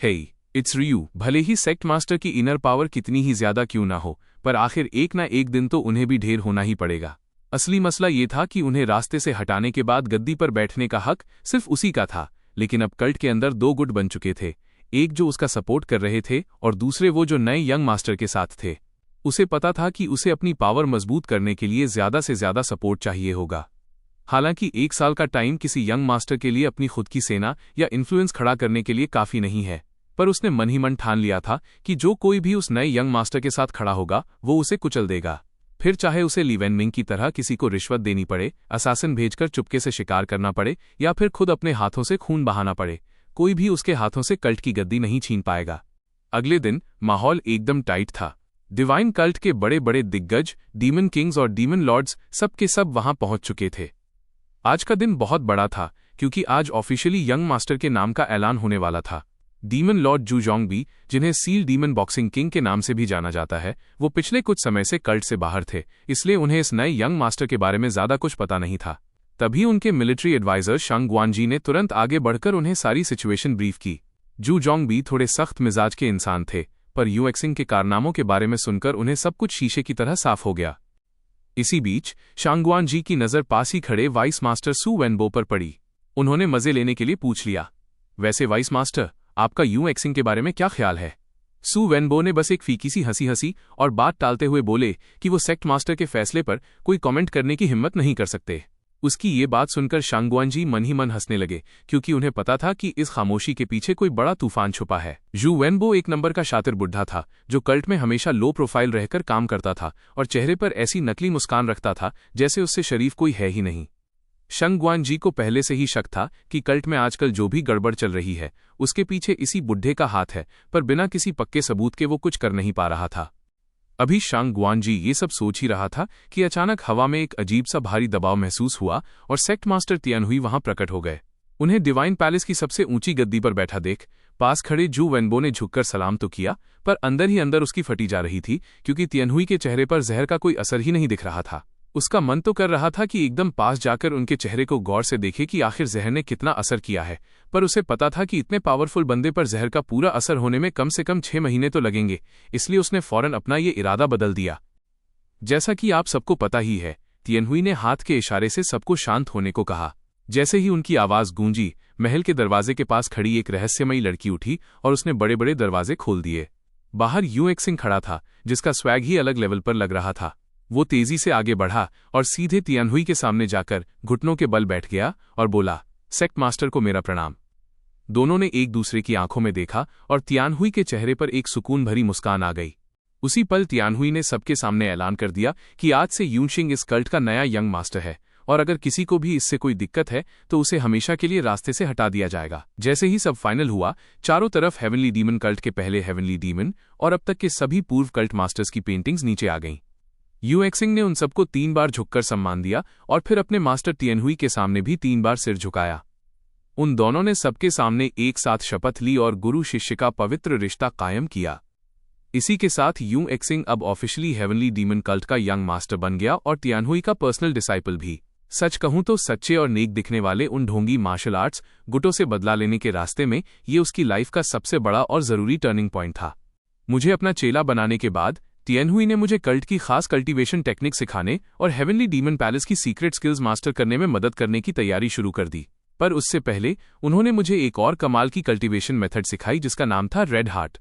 हे it's रियू। भले ही sect master की inner power कितनी ही ज्यादा क्यों ना हो, पर आखिर एक ना एक दिन तो उन्हें भी ढेर होना ही पड़ेगा। असली मसला ये था कि उन्हें रास्ते से हटाने के बाद गद्दी पर बैठने का हक सिर्फ उसी का था, लेकिन अब कल्ट के अंदर दो गुट बन चुके थे, एक जो उसका सपोर्ट कर रहे थे और दूसरे वो जो नए यंग मास्टर के साथ थे। उसे पता था कि उसे अपनी पावर मजबूत करने के लिए ज्यादा से ज्यादा सपोर्ट चाहिए होगा। हालांकि 1 साल का टाइम किसी यंग मास्टर के लिए अपनी खुद की सेना या इन्फ्लुएंस खड़ा करने के लिए काफी नहीं है, पर उसने मन ही मन ठान लिया था कि जो कोई भी उस नए यंग मास्टर के साथ खड़ा होगा वो उसे कुचल देगा, फिर चाहे उसे ली वेन मिंग की तरह किसी को रिश्वत देनी पड़े, असासिन भेजकर चुपके से शिकार करना पड़े या फिर खुद अपने हाथों से खून बहाना पड़े, कोई भी उसके हाथों से कल्ट की गद्दी नहीं छीन पाएगा। अगले दिन माहौल एकदम टाइट था। डिवाइन कल्ट के बड़े बड़े दिग्गज, डीमन किंग्स और डीमन लॉर्ड्स सब के सब वहां पहुंच चुके थे। आज का दिन बहुत बड़ा था क्योंकि आज ऑफिशियली यंग मास्टर के नाम का ऐलान होने वाला था। डीमन लॉर्ड जू जोंगबी, जिन्हें सील डीमन बॉक्सिंग किंग के नाम से भी जाना जाता है, वो पिछले कुछ समय से कल्ट से बाहर थे, इसलिए उन्हें इस नए यंग मास्टर के बारे में ज्यादा कुछ पता नहीं था। तभी उनके मिलिट्री एडवाइजर शंग गुआनजी ने तुरंत आगे बढ़कर उन्हें सारी सिचुएशन ब्रीफ की। जू जोंगबी थोड़े सख्त मिजाज के इंसान थे, पर यू एक्सिंग के कारनामों के बारे में सुनकर उन्हें सब कुछ शीशे की तरह साफ हो गया। इसी बीच शांग गुआनजी की नजर पास ही खड़े वाइस मास्टर सू वेनबो पर पड़ी। उन्होंने मजे लेने के लिए पूछ लिया, वैसे वाइस मास्टर, आपका यू एक्सिंग के बारे में क्या ख्याल है? सू वेनबो ने बस एक फीकी सी हंसी और बात टालते हुए बोले कि वो सेक्ट मास्टर के फैसले पर कोई कमेंट करने की हिम्मत नहीं कर सकते। उसकी ये बात सुनकर शांग गुआनजी मन ही मन हंसने लगे, क्योंकि उन्हें पता था कि इस खामोशी के पीछे कोई बड़ा तूफान छुपा है। जू वेनबो एक नंबर का शातिर बुढ़ा था, जो कल्ट में हमेशा लो प्रोफाइल रहकर काम करता था और चेहरे पर ऐसी नकली मुस्कान रखता था जैसे उससे शरीफ कोई है ही नहीं। शंग गुआनजी को पहले से ही शक था कि कल्ट में आजकल जो भी गड़बड़ चल रही है उसके पीछे इसी बुढ़े का हाथ है, पर बिना किसी पक्के सबूत के वो कुछ कर नहीं पा रहा था। अभी शांग गुआनजी ये सब सोच ही रहा था कि अचानक हवा में एक अजीब सा भारी दबाव महसूस हुआ और सेक्ट मास्टर तियानहुई वहां प्रकट हो गए। उन्हें डिवाइन पैलेस की सबसे ऊंची गद्दी पर बैठा देख पास खड़े जू वेनबो ने झुककर सलाम तो किया, पर अंदर ही अंदर उसकी फटी जा रही थी, क्योंकि तियानहुई के चेहरे पर जहर का कोई असर ही नहीं दिख रहा था। उसका मन तो कर रहा था कि एकदम पास जाकर उनके चेहरे को गौर से देखे कि आखिर जहर ने कितना असर किया है, पर उसे पता था कि इतने पावरफुल बंदे पर जहर का पूरा असर होने में कम से कम 6 महीने तो लगेंगे, इसलिए उसने फौरन अपना ये इरादा बदल दिया। जैसा कि आप सबको पता ही है, तियानहुई ने हाथ के इशारे से सबको शांत होने को कहा। जैसे ही उनकी आवाज गूंजी, महल के दरवाजे के पास खड़ी एक रहस्यमयी लड़की उठी और उसने बड़े बड़े दरवाजे खोल दिए। बाहर यू एक्सिंग खड़ा था, जिसका स्वैग ही अलग लेवल पर लग रहा था। वो तेजी से आगे बढ़ा और सीधे तियानहुई के सामने जाकर घुटनों के बल बैठ गया और बोला, सेक्ट मास्टर को मेरा प्रणाम। दोनों ने एक दूसरे की आंखों में देखा और तियानहुई के चेहरे पर एक सुकून भरी मुस्कान आ गई। उसी पल तियानहुई ने सबके सामने ऐलान कर दिया कि आज से यूनशिंग इस कल्ट का नया यंग मास्टर है, और अगर किसी को भी इससे कोई दिक्कत है तो उसे हमेशा के लिए रास्ते से हटा दिया जाएगा। जैसे ही सब फाइनल हुआ, चारों तरफ हेवनली डीमन कल्ट के पहले हेवनली डीमन और अब तक के सभी पूर्व कल्ट मास्टर्स की पेंटिंग्स नीचे आ गईं। यू एक्सिंग ने उन सबको 3 बार झुककर सम्मान दिया और फिर अपने मास्टर तियानहुई के सामने भी 3 बार सिर झुकाया। उन दोनों ने सबके सामने एक साथ शपथ ली और गुरु शिष्य का पवित्र रिश्ता कायम किया। इसी के साथ यू एक्सिंग अब ऑफिशियली हेवनली डीमन कल्ट का यंग मास्टर बन गया और तियानहुई का पर्सनल डिसाइपल भी। सच कहूं तो सच्चे और नेक दिखने वाले उन ढोंगी मार्शल आर्ट्स गुटों से बदला लेने के रास्ते में ये उसकी लाइफ का सबसे बड़ा और जरूरी टर्निंग पॉइंट था। मुझे अपना चेला बनाने के बाद तियानहुई ने मुझे कल्ट की खास कल्टीवेशन टेक्निक सिखाने और हेवनली डीमन पैलेस की सीक्रेट स्किल्स मास्टर करने में मदद करने की तैयारी शुरू कर दी। पर उससे पहले उन्होंने मुझे एक और कमाल की कल्टीवेशन मेथड सिखाई, जिसका नाम था रेड हार्ट।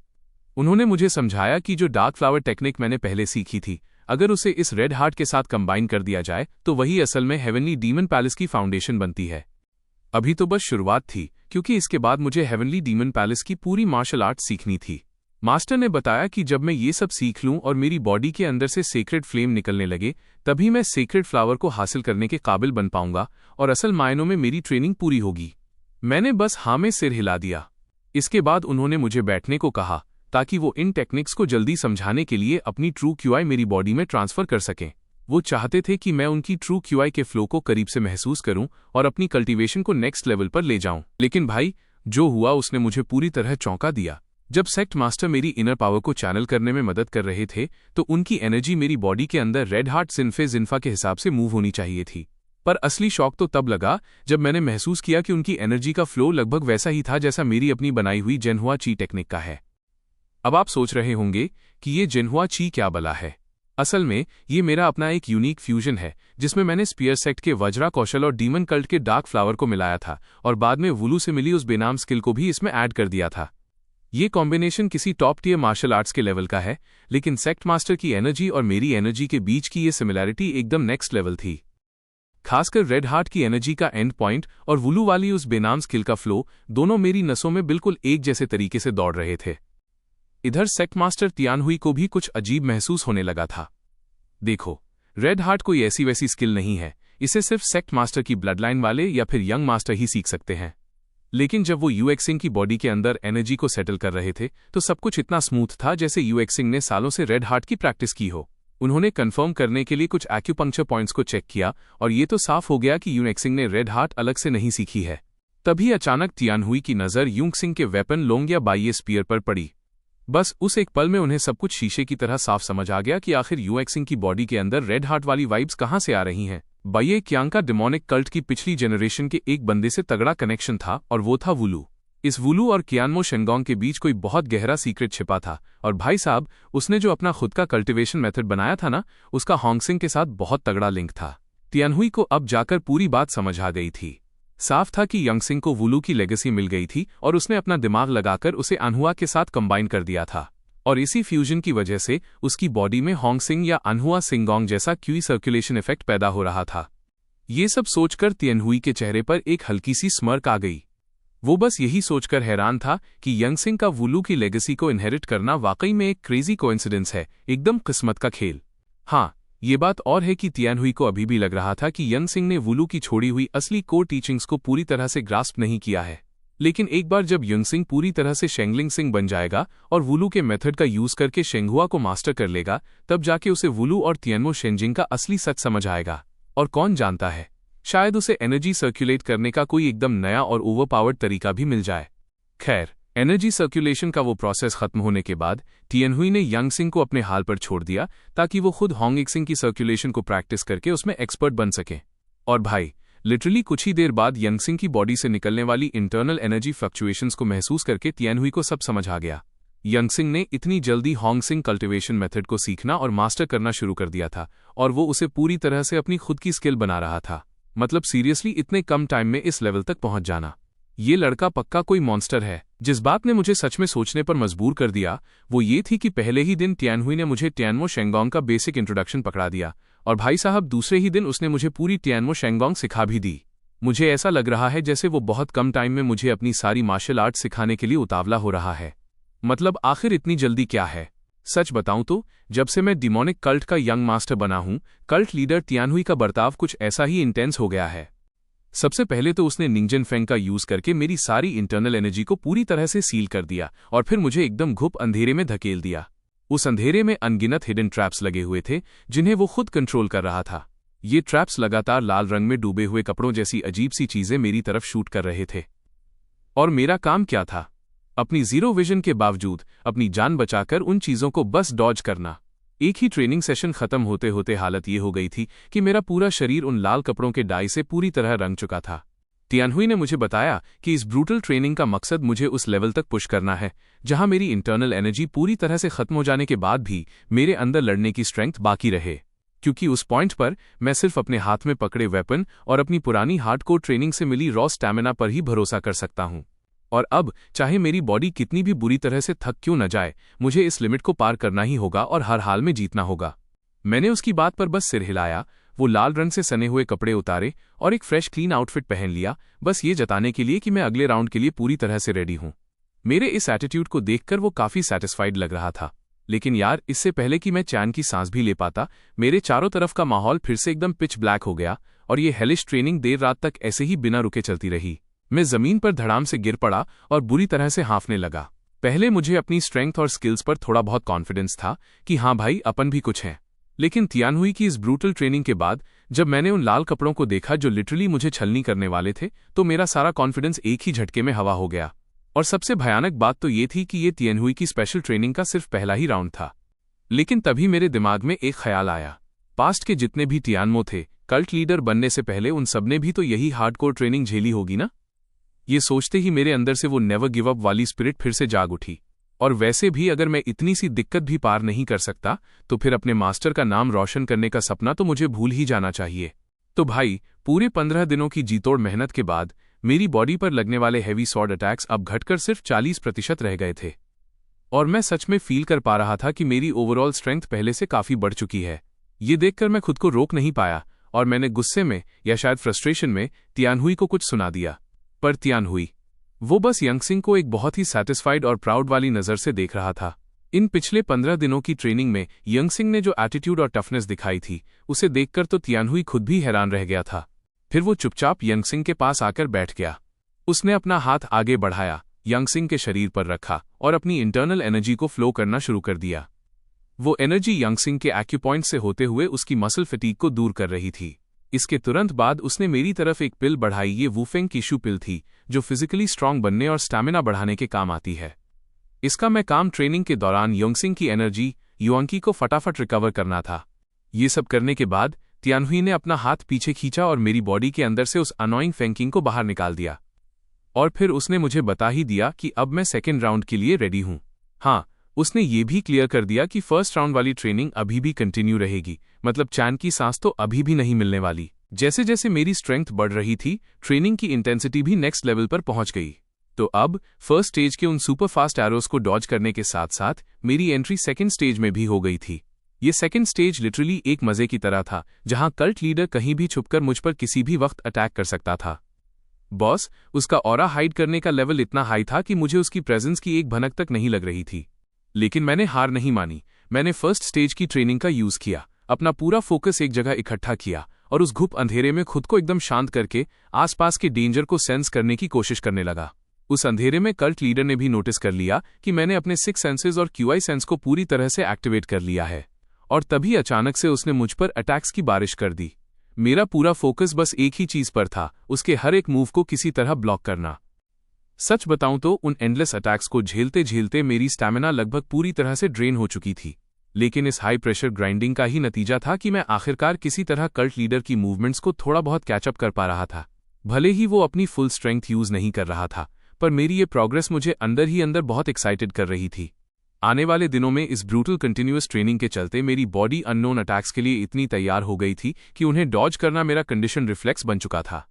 उन्होंने मुझे समझाया कि जो डार्क फ्लावर टेक्निक मैंने पहले सीखी थी, अगर उसे इस रेड हार्ट के साथ कंबाइन कर दिया जाए तो वही असल में हेवनली डीमन पैलेस की फाउंडेशन बनती है। अभी तो बस शुरुआत थी, क्योंकि इसके बाद मुझे हेवनली डीमन पैलेस की पूरी मार्शल आर्ट सीखनी थी। मास्टर ने बताया कि जब मैं ये सब सीख लूं और मेरी बॉडी के अंदर से सेक्रेड फ्लेम निकलने लगे, तभी मैं सेक्रेड फ्लावर को हासिल करने के काबिल बन पाऊंगा और असल मायनों में मेरी ट्रेनिंग पूरी होगी। मैंने बस हाँ में सिर हिला दिया। इसके बाद उन्होंने मुझे बैठने को कहा ताकि वो इन टेक्निक्स को जल्दी समझाने के लिए अपनी ट्रू क्यूआई मेरी बॉडी में ट्रांसफर कर सकें। वो चाहते थे कि मैं उनकी ट्रू क्यूआई के फ्लो को करीब से महसूस करूं और अपनी कल्टीवेशन को नेक्स्ट लेवल पर ले जाऊं। लेकिन भाई, जो हुआ उसने मुझे पूरी तरह चौंका दिया। जब सेक्ट मास्टर मेरी इनर पावर को चैनल करने में मदद कर रहे थे तो उनकी एनर्जी मेरी बॉडी के अंदर रेड हार्ट सिन्फे जिन्फा के हिसाब से मूव होनी चाहिए थी। पर असली शॉक तो तब लगा जब मैंने महसूस किया कि उनकी एनर्जी का फ्लो लगभग वैसा ही था जैसा मेरी अपनी बनाई हुई जेनहुआ ची टेक्निक का है। अब आप सोच रहे होंगे कि ये जेनहुआ ची क्या बला है। असल में ये मेरा अपना एक यूनिक फ्यूजन है जिसमें मैंने स्पीयर सेक्ट के वज्रा कौशल और डीमन कल्ट के डार्क फ्लावर को मिलाया था और बाद में वुलू से मिली उस बेनाम स्किल को भी इसमें ऐड कर दिया था। ये कॉम्बिनेशन किसी टॉप टियर मार्शल आर्ट्स के लेवल का है, लेकिन सेक्ट मास्टर की एनर्जी और मेरी एनर्जी के बीच की ये सिमिलैरिटी एकदम नेक्स्ट लेवल थी। खासकर रेड हार्ट की एनर्जी का एंड पॉइंट और वुलू वाली उस बेनाम स्किल का फ्लो दोनों मेरी नसों में बिल्कुल एक जैसे तरीके से दौड़ रहे थे। इधर सेक्ट मास्टर तियानहुई को भी कुछ अजीब महसूस होने लगा था। देखो, रेड हार्ट कोई ऐसी वैसी स्किल नहीं है, इसे सिर्फ सेक्ट मास्टर की ब्लडलाइन वाले या फिर यंग मास्टर ही सीख सकते हैं। लेकिन जब वो यूएक्सिंग की बॉडी के अंदर एनर्जी को सेटल कर रहे थे तो सब कुछ इतना स्मूथ था जैसे यूएक्सिंग ने सालों से रेड हार्ट की प्रैक्टिस की हो। उन्होंने कंफर्म करने के लिए कुछ एक्यूपंक्चर पॉइंट्स को चेक किया और ये तो साफ हो गया कि यूएक्सिंग ने रेड हार्ट अलग से नहीं सीखी है। तभी अचानक तियानहुई की नज़र यूंगसिंग के वेपन लोंग या बाइये स्पीयर पर पड़ी। बस उस एक पल में उन्हें सब कुछ शीशे की तरह साफ समझ आ गया कि आखिर यूएक्सिंग की बॉडी के अंदर रेड हार्ट वाली वाइब्स कहाँ से आ रही हैं। बाइये क्यांग का डिमोनिक कल्ट की पिछली जनरेशन के एक बंदे से तगड़ा कनेक्शन था और वो था वुलू। इस वुलू और कियानमो शेंगोंग के बीच कोई बहुत गहरा सीक्रेट छिपा था और भाई साहब, उसने जो अपना खुद का कल्टिवेशन मेथड बनाया था ना, उसका होंगसिंग के साथ बहुत तगड़ा लिंक था। तियानहुई को अब जाकर पूरी बात समझ आ गई थी। साफ था कि यंगसिंग को वुलू की लेगेसी मिल गई थी और उसने अपना दिमाग लगाकर उसे अनहुआ के साथ कंबाइन कर दिया था और इसी फ्यूजन की वजह से उसकी बॉडी में होंगसिंग या अनहुआ सिंगोंग जैसा क्यूई सर्कुलेशन इफेक्ट पैदा हो रहा था। ये सब सोचकर तियानहुई के चेहरे पर एक हल्की सी स्मर्क आ गई। वो बस यही सोचकर हैरान था कि यंगसिंग का वुलू की लेगेसी को इनहेरिट करना वाकई में एक क्रेजी कोइंसिडेंस है, एकदम किस्मत का खेल। हाँ, ये बात और है कि तियानहुई को अभी भी लग रहा था कि यंगसिंग ने वुलू की छोड़ी हुई असली कोर टीचिंग्स को पूरी तरह से ग्रास्प नहीं किया है। लेकिन एक बार जब यंगसिंग पूरी तरह से शेंगलिंग सिंह बन जाएगा और वुलू के मेथड का यूज करके शेंगहुआ को मास्टर कर लेगा, तब जाके उसे वुलू और तियानमो शेंजिंग का असली सच समझ आएगा। और कौन जानता है, शायद उसे एनर्जी सर्कुलेट करने का कोई एकदम नया और ओवरपावर्ड तरीका भी मिल जाए। खैर, एनर्जी सर्कुलेशन का वो प्रोसेस खत्म होने के बाद तियानहुई ने यंगसिंग को अपने हाल पर छोड़ दिया ताकि वो खुद होंगएक्सिंग की सर्कुलेशन को प्रैक्टिस करके उसमें एक्सपर्ट बन सके। और भाई, लिटरली कुछ ही देर बाद यंगसिंग की बॉडी से निकलने वाली इंटरनल एनर्जी फ्लक्चुएशंस को महसूस करके तियानहुई को सब समझ आ गया। यंगसिंग ने इतनी जल्दी होंगसिंग कल्टिवेशन मेथड को सीखना और मास्टर करना शुरू कर दिया था और वो उसे पूरी तरह से अपनी खुद की स्किल बना रहा था। मतलब सीरियसली, इतने कम टाइम में इस लेवल तक पहुंच जाना, ये लड़का पक्का कोई मॉन्स्टर है। जिस बात ने मुझे सच में सोचने पर मजबूर कर दिया वो ये थी कि पहले ही दिन तियानहुई ने मुझे तियानमो शेंगोंग का बेसिक इंट्रोडक्शन पकड़ा दिया और भाई साहब, दूसरे ही दिन उसने मुझे पूरी तियानमो शेंगोंग सिखा भी दी। मुझे ऐसा लग रहा है जैसे वो बहुत कम टाइम में मुझे अपनी सारी मार्शल आर्ट सिखाने के लिए उतावला हो रहा है। मतलब आखिर इतनी जल्दी क्या है? सच बताऊं तो जब से मैं डिमोनिक कल्ट का यंग मास्टर बना हूं, कल्ट लीडर तियानहुई का बर्ताव कुछ ऐसा ही इंटेंस हो गया है। सबसे पहले तो उसने निंजन फेंग का यूज करके मेरी सारी इंटरनल एनर्जी को पूरी तरह से सील कर दिया और फिर मुझे एकदम घुप अंधेरे में धकेल दिया। उस अंधेरे में अनगिनत हिडन ट्रैप्स लगे हुए थे जिन्हें वो खुद कंट्रोल कर रहा था। ये ट्रैप्स लगातार लाल रंग में डूबे हुए कपड़ों जैसी अजीब सी चीजें मेरी तरफ शूट कर रहे थे। और मेरा काम क्या था? अपनी जीरो विजन के बावजूद अपनी जान बचाकर उन चीजों को बस डॉज करना। एक ही ट्रेनिंग सेशन खत्म होते होते हालत ये हो गई थी कि मेरा पूरा शरीर उन लाल कपड़ों के डाई से पूरी तरह रंग चुका था। तियानहुई ने मुझे बताया कि इस ब्रूटल ट्रेनिंग का मकसद मुझे उस लेवल तक पुश करना है जहां मेरी इंटरनल एनर्जी पूरी तरह से खत्म हो जाने के बाद भी मेरे अंदर लड़ने की स्ट्रेंथ बाकी रहे, क्योंकि उस पॉइंट पर मैं सिर्फ अपने हाथ में पकड़े वेपन और अपनी पुरानी हार्डकोर ट्रेनिंग से मिली रॉ स्टैमिना पर ही भरोसा कर सकता हूं। और अब चाहे मेरी बॉडी कितनी भी बुरी तरह से थक क्यों न जाए, मुझे इस लिमिट को पार करना ही होगा और हर हाल में जीतना होगा। मैंने उसकी बात पर बस सिर हिलाया, वो लाल रंग से सने हुए कपड़े उतारे और एक फ्रेश क्लीन आउटफिट पहन लिया, बस ये जताने के लिए कि मैं अगले राउंड के लिए पूरी तरह से रेडी हूं। मेरे इस एटीट्यूड को देखकर वो काफी सैटिस्फाइड लग रहा था। लेकिन यार, इससे पहले कि मैं चैन की सांस भी ले पाता, मेरे चारों तरफ का माहौल फिर से एकदम पिच ब्लैक हो गया और ये हेलिश ट्रेनिंग देर रात तक ऐसे ही बिना रुके चलती रही। मैं जमीन पर धड़ाम से गिर पड़ा और बुरी तरह से हाँफने लगा। पहले मुझे अपनी स्ट्रेंथ और स्किल्स पर थोड़ा बहुत कॉन्फिडेंस था कि हाँ भाई, अपन भी कुछ हैं। लेकिन तियानहुई की इस ब्रूटल ट्रेनिंग के बाद जब मैंने उन लाल कपड़ों को देखा जो लिटरली मुझे छलनी करने वाले थे, तो मेरा सारा कॉन्फिडेंस एक ही झटके में हवा हो गया। और सबसे भयानक बात तो ये थी कि ये तियानहुई की स्पेशल ट्रेनिंग का सिर्फ पहला ही राउंड था। लेकिन तभी मेरे दिमाग में एक ख्याल आया। पास्ट के जितने भी तियानमो थे, कल्ट लीडर बनने से पहले उन सबने भी तो यही हार्डकोर ट्रेनिंग झेली होगी ना। ये सोचते ही मेरे अंदर से वो नेवर गिव अप वाली स्पिरिट फिर से जाग उठी। और वैसे भी अगर मैं इतनी सी दिक्कत भी पार नहीं कर सकता तो फिर अपने मास्टर का नाम रोशन करने का सपना तो मुझे भूल ही जाना चाहिए। तो भाई, पूरे 15 दिनों की जीतोड़ मेहनत के बाद मेरी बॉडी पर लगने वाले हैवी स्वॉर्ड अटैक्स अब घटकर सिर्फ 40% रह गए थे। और मैं सच में फील कर पा रहा था कि मेरी ओवरऑल स्ट्रेंथ पहले से काफी बढ़ चुकी है। ये देखकर मैं खुद को रोक नहीं पाया और मैंने गुस्से में या शायद फ्रस्ट्रेशन में तियानहुई को कुछ सुना दिया। पर तियानहुई, वो बस यंगसिंग को एक बहुत ही सैटिस्फाइड और प्राउड वाली नज़र से देख रहा था। इन पिछले 15 दिनों की ट्रेनिंग में यंगसिंग ने जो एटीट्यूड और टफनेस दिखाई थी, उसे देखकर तो तियानहुई खुद भी हैरान रह गया था। फिर वो चुपचाप यंगसिंग के पास आकर बैठ गया। उसने अपना हाथ आगे बढ़ाया, यंगसिंग के शरीर पर रखा और अपनी इंटरनल एनर्जी को फ्लो करना शुरू कर दिया। वो एनर्जी यंगसिंग के एक्यूपॉइंट से होते हुए उसकी मसल फटीग को दूर कर रही थी। इसके तुरंत बाद उसने मेरी तरफ एक पिल बढ़ाई। ये वुफेंग कीशु पिल थी, जो फिजिकली स्ट्रांग बनने और स्टैमिना बढ़ाने के काम आती है। इसका मैं काम ट्रेनिंग के दौरान यंगसिंग की एनर्जी युआंकी को फटाफट रिकवर करना था। ये सब करने के बाद तियानहुई ने अपना हाथ पीछे खींचा और मेरी बॉडी के अंदर से उस अनोइंग फेंकिंग को बाहर निकाल दिया। और फिर उसने मुझे बता ही दिया कि अब मैं सेकेंड राउंड के लिए रेडी हूं। हाँ, उसने ये भी क्लियर कर दिया कि फर्स्ट राउंड वाली ट्रेनिंग अभी भी कंटिन्यू रहेगी, मतलब चैन की सांस तो अभी भी नहीं मिलने वाली। जैसे जैसे मेरी स्ट्रेंथ बढ़ रही थी, ट्रेनिंग की इंटेंसिटी भी नेक्स्ट लेवल पर पहुंच गई। तो अब फर्स्ट स्टेज के उन सुपर फास्ट एरोस को डॉज करने के साथ साथ मेरी एंट्री सेकेंड स्टेज में भी हो गई थी। ये सेकेंड स्टेज लिटरली एक मजे की तरह था, जहां कल्ट लीडर कहीं भी छुपकर मुझ पर किसी भी वक्त अटैक कर सकता था। बॉस, उसका ऑरा हाइड करने का लेवल इतना हाई था कि मुझे उसकी प्रेजेंस की एक भनक तक नहीं लग रही थी। लेकिन मैंने हार नहीं मानी। मैंने फर्स्ट स्टेज की ट्रेनिंग का यूज किया, अपना पूरा फोकस एक जगह इकट्ठा किया और उस घुप अंधेरे में खुद को एकदम शांत करके आसपास के डेंजर को सेंस करने की कोशिश करने लगा। उस अंधेरे में कल्ट लीडर ने भी नोटिस कर लिया कि मैंने अपने 6 सेंसेस और क्यूआई सेंस को पूरी तरह से एक्टिवेट कर लिया है। और तभी अचानक से उसने मुझ पर अटैक्स की बारिश कर दी। मेरा पूरा फोकस बस एक ही चीज पर था, उसके हर एक मूव को किसी तरह ब्लॉक करना। सच बताऊं तो उन एंडलेस अटैक्स को झेलते झेलते मेरी स्टैमिना लगभग पूरी तरह से ड्रेन हो चुकी थी। लेकिन इस हाई प्रेशर ग्राइंडिंग का ही नतीजा था कि मैं आखिरकार किसी तरह कल्ट लीडर की मूवमेंट्स को थोड़ा बहुत कैचअप कर पा रहा था। भले ही वो अपनी फुल स्ट्रेंथ यूज नहीं कर रहा था, पर मेरी ये प्रोग्रेस मुझे अंदर ही अंदर बहुत एक्साइटेड कर रही थी। आने वाले दिनों में इस ब्रूटल कंटिन्यूअस ट्रेनिंग के चलते मेरी बॉडी अननोन अटैक्स के लिए इतनी तैयार हो गई थी कि उन्हें डॉज करना मेरा कंडीशन रिफ्लेक्स बन चुका था।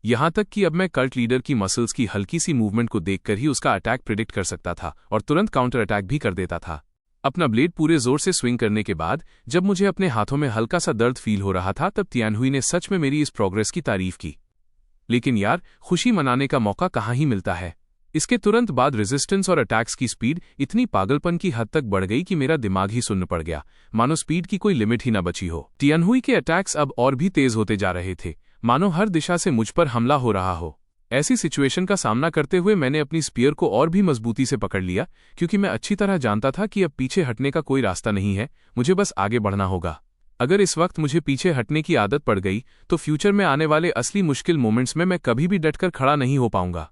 यहां तक कि अब मैं कल्ट लीडर की मसल्स की हल्की सी मूवमेंट को देखकर ही उसका अटैक प्रिडिक्ट कर सकता था और तुरंत काउंटर अटैक भी कर देता था। अपना ब्लेड पूरे जोर से स्विंग करने के बाद जब मुझे अपने हाथों में हल्का सा दर्द फील हो रहा था, तब तियानहुई ने सच में मेरी इस प्रोग्रेस की तारीफ की। लेकिन यार, खुशी मनाने का मौका कहाँ ही मिलता है। इसके तुरंत बाद रेजिस्टेंस और अटैक्स की स्पीड इतनी पागलपन की हद तक बढ़ गई कि मेरा दिमाग ही सुन्न पड़ गया, मानो स्पीड की कोई लिमिट ही न बची हो। तियानहुई के अटैक्स अब और भी तेज होते जा रहे थे, मानो हर दिशा से मुझ पर हमला हो रहा हो। ऐसी सिचुएशन का सामना करते हुए मैंने अपनी स्पीयर को और भी मजबूती से पकड़ लिया, क्योंकि मैं अच्छी तरह जानता था कि अब पीछे हटने का कोई रास्ता नहीं है, मुझे बस आगे बढ़ना होगा। अगर इस वक्त मुझे पीछे हटने की आदत पड़ गई तो फ्यूचर में आने वाले असली मुश्किल मोमेंट्स में मैं कभी भी डटकर खड़ा नहीं हो पाऊंगा।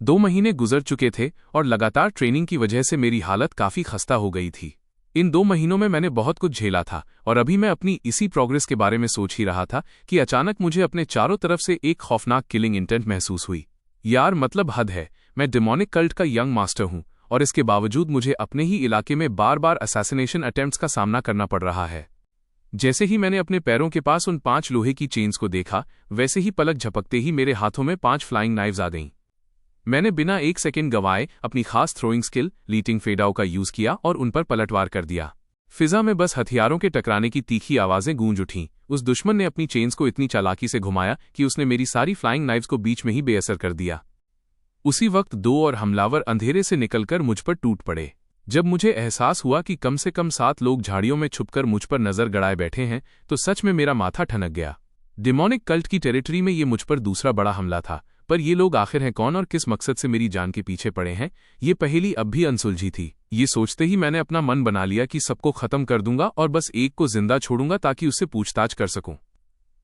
2 महीने गुजर चुके थे और लगातार ट्रेनिंग की वजह से मेरी हालत काफी खस्ता हो गई थी। इन 2 महीनों में मैंने बहुत कुछ झेला था और अभी मैं अपनी इसी प्रोग्रेस के बारे में सोच ही रहा था कि अचानक मुझे अपने चारों तरफ से एक खौफनाक किलिंग इंटेंट महसूस हुई। यार, मतलब हद है। मैं डेमोनिक कल्ट का यंग मास्टर हूं और इसके बावजूद मुझे अपने ही इलाके में बार बार असैसिनेशन अटेम्प्ट्स का सामना करना पड़ रहा है। जैसे ही मैंने अपने पैरों के पास उन 5 लोहे की चेन्स को देखा, वैसे ही पलक झपकते ही मेरे हाथों में 5 फ्लाइंग नाइव्स आ गईं। मैंने बिना 1 सेकेंड गवाए अपनी खास थ्रोइंग स्किल लीटिंग फेडाओ का यूज किया और उन पर पलटवार कर दिया। फिजा में बस हथियारों के टकराने की तीखी आवाजें गूंज उठीं। उस दुश्मन ने अपनी चेन्स को इतनी चालाकी से घुमाया कि उसने मेरी सारी फ्लाइंग नाइव्स को बीच में ही बेअसर कर दिया। उसी वक्त 2 और हमलावर अंधेरे से निकलकर मुझ पर टूट पड़े। जब मुझे एहसास हुआ कि कम से कम 7 लोग झाड़ियों में छुपकर मुझ पर नजर गड़ाए बैठे हैं, तो सच में मेरा माथा ठनक गया। डेमोनिक कल्ट की टेरिटरी में ये मुझ पर दूसरा बड़ा हमला था, पर ये लोग आखिर हैं कौन और किस मकसद से मेरी जान के पीछे पड़े हैं, ये पहेली अब भी अनसुलझी थी। ये सोचते ही मैंने अपना मन बना लिया कि सबको खत्म कर दूंगा और बस एक को जिंदा छोड़ूंगा ताकि उससे पूछताछ कर सकूं।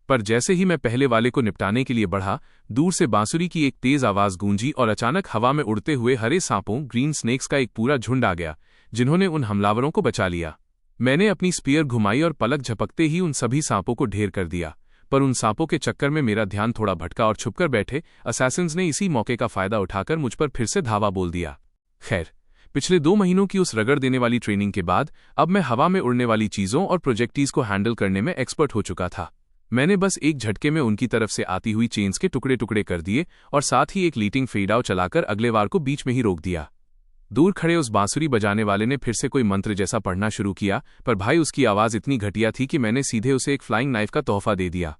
पर जैसे ही मैं पहले वाले को निपटाने के लिए बढ़ा, दूर से बांसुरी की एक तेज आवाज गूंजी और अचानक हवा में उड़ते हुए हरे सांपों ग्रीन स्नेक्स का एक पूरा झुंड आ गया, जिन्होंने उन हमलावरों को बचा लिया। मैंने अपनी स्पीयर घुमाई और पलक झपकते ही उन सभी सांपों को ढेर कर दिया। पर उन सांपों के चक्कर में मेरा ध्यान थोड़ा भटका और छुपकर बैठे असैसिन्स ने इसी मौके का फायदा उठाकर मुझ पर फिर से धावा बोल दिया। खैर, पिछले 2 महीनों की उस रगड़ देने वाली ट्रेनिंग के बाद अब मैं हवा में उड़ने वाली चीज़ों और प्रोजेक्टिल्स को हैंडल करने में एक्सपर्ट हो चुका था। मैंने बस एक झटके में उनकी तरफ से आती हुई चेन्स के टुकड़े टुकड़े कर दिए और साथ ही एक लीटिंग फेडाव चलाकर अगले वार को बीच में ही रोक दिया। दूर खड़े उस बांसुरी बजाने वाले ने फिर से कोई मंत्र जैसा पढ़ना शुरू किया, पर भाई उसकी आवाज़ इतनी घटिया थी कि मैंने सीधे उसे एक फ्लाइंग नाइफ का तोहफा दे दिया।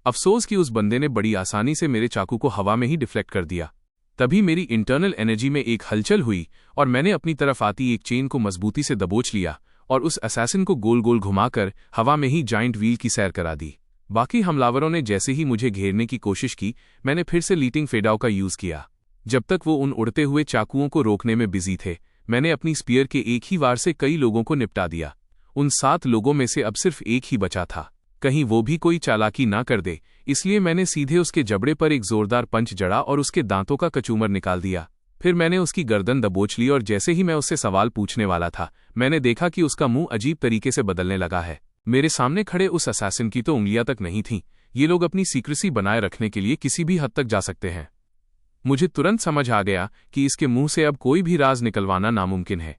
अफसोस कि उस बंदे ने बड़ी आसानी से मेरे चाकू को हवा में ही डिफ्लेक्ट कर दिया। तभी मेरी इंटरनल एनर्जी में एक हलचल हुई और मैंने अपनी तरफ आती एक चेन को मजबूती से दबोच लिया और उस असैसिन को गोल गोल घुमाकर हवा में ही जाइंट व्हील की सैर करा दी। बाकी हमलावरों ने जैसे ही मुझे घेरने की कोशिश की, मैंने फिर से लीटिंग फेडाव का यूज़ किया। जब तक वो उन उड़ते हुए चाकुओं को रोकने में बिजी थे, मैंने अपनी स्पीयर के एक ही वार से कई लोगों को निपटा दिया। उन 7 लोगों में से अब सिर्फ एक ही बचा था। कहीं वो भी कोई चालाकी ना कर दे, इसलिए मैंने सीधे उसके जबड़े पर एक जोरदार पंच जड़ा और उसके दांतों का कचूमर निकाल दिया। फिर मैंने उसकी गर्दन दबोच ली और जैसे ही मैं उससे सवाल पूछने वाला था, मैंने देखा कि उसका मुंह अजीब तरीके से बदलने लगा है। मेरे सामने खड़े उस असैसिन की तो उंगलियां तक नहीं थीं। ये लोग अपनी सीक्रेसी बनाए रखने के लिए किसी भी हद तक जा सकते हैं। मुझे तुरंत समझ आ गया कि इसके मुंह से अब कोई भी राज निकलवाना नामुमकिन है।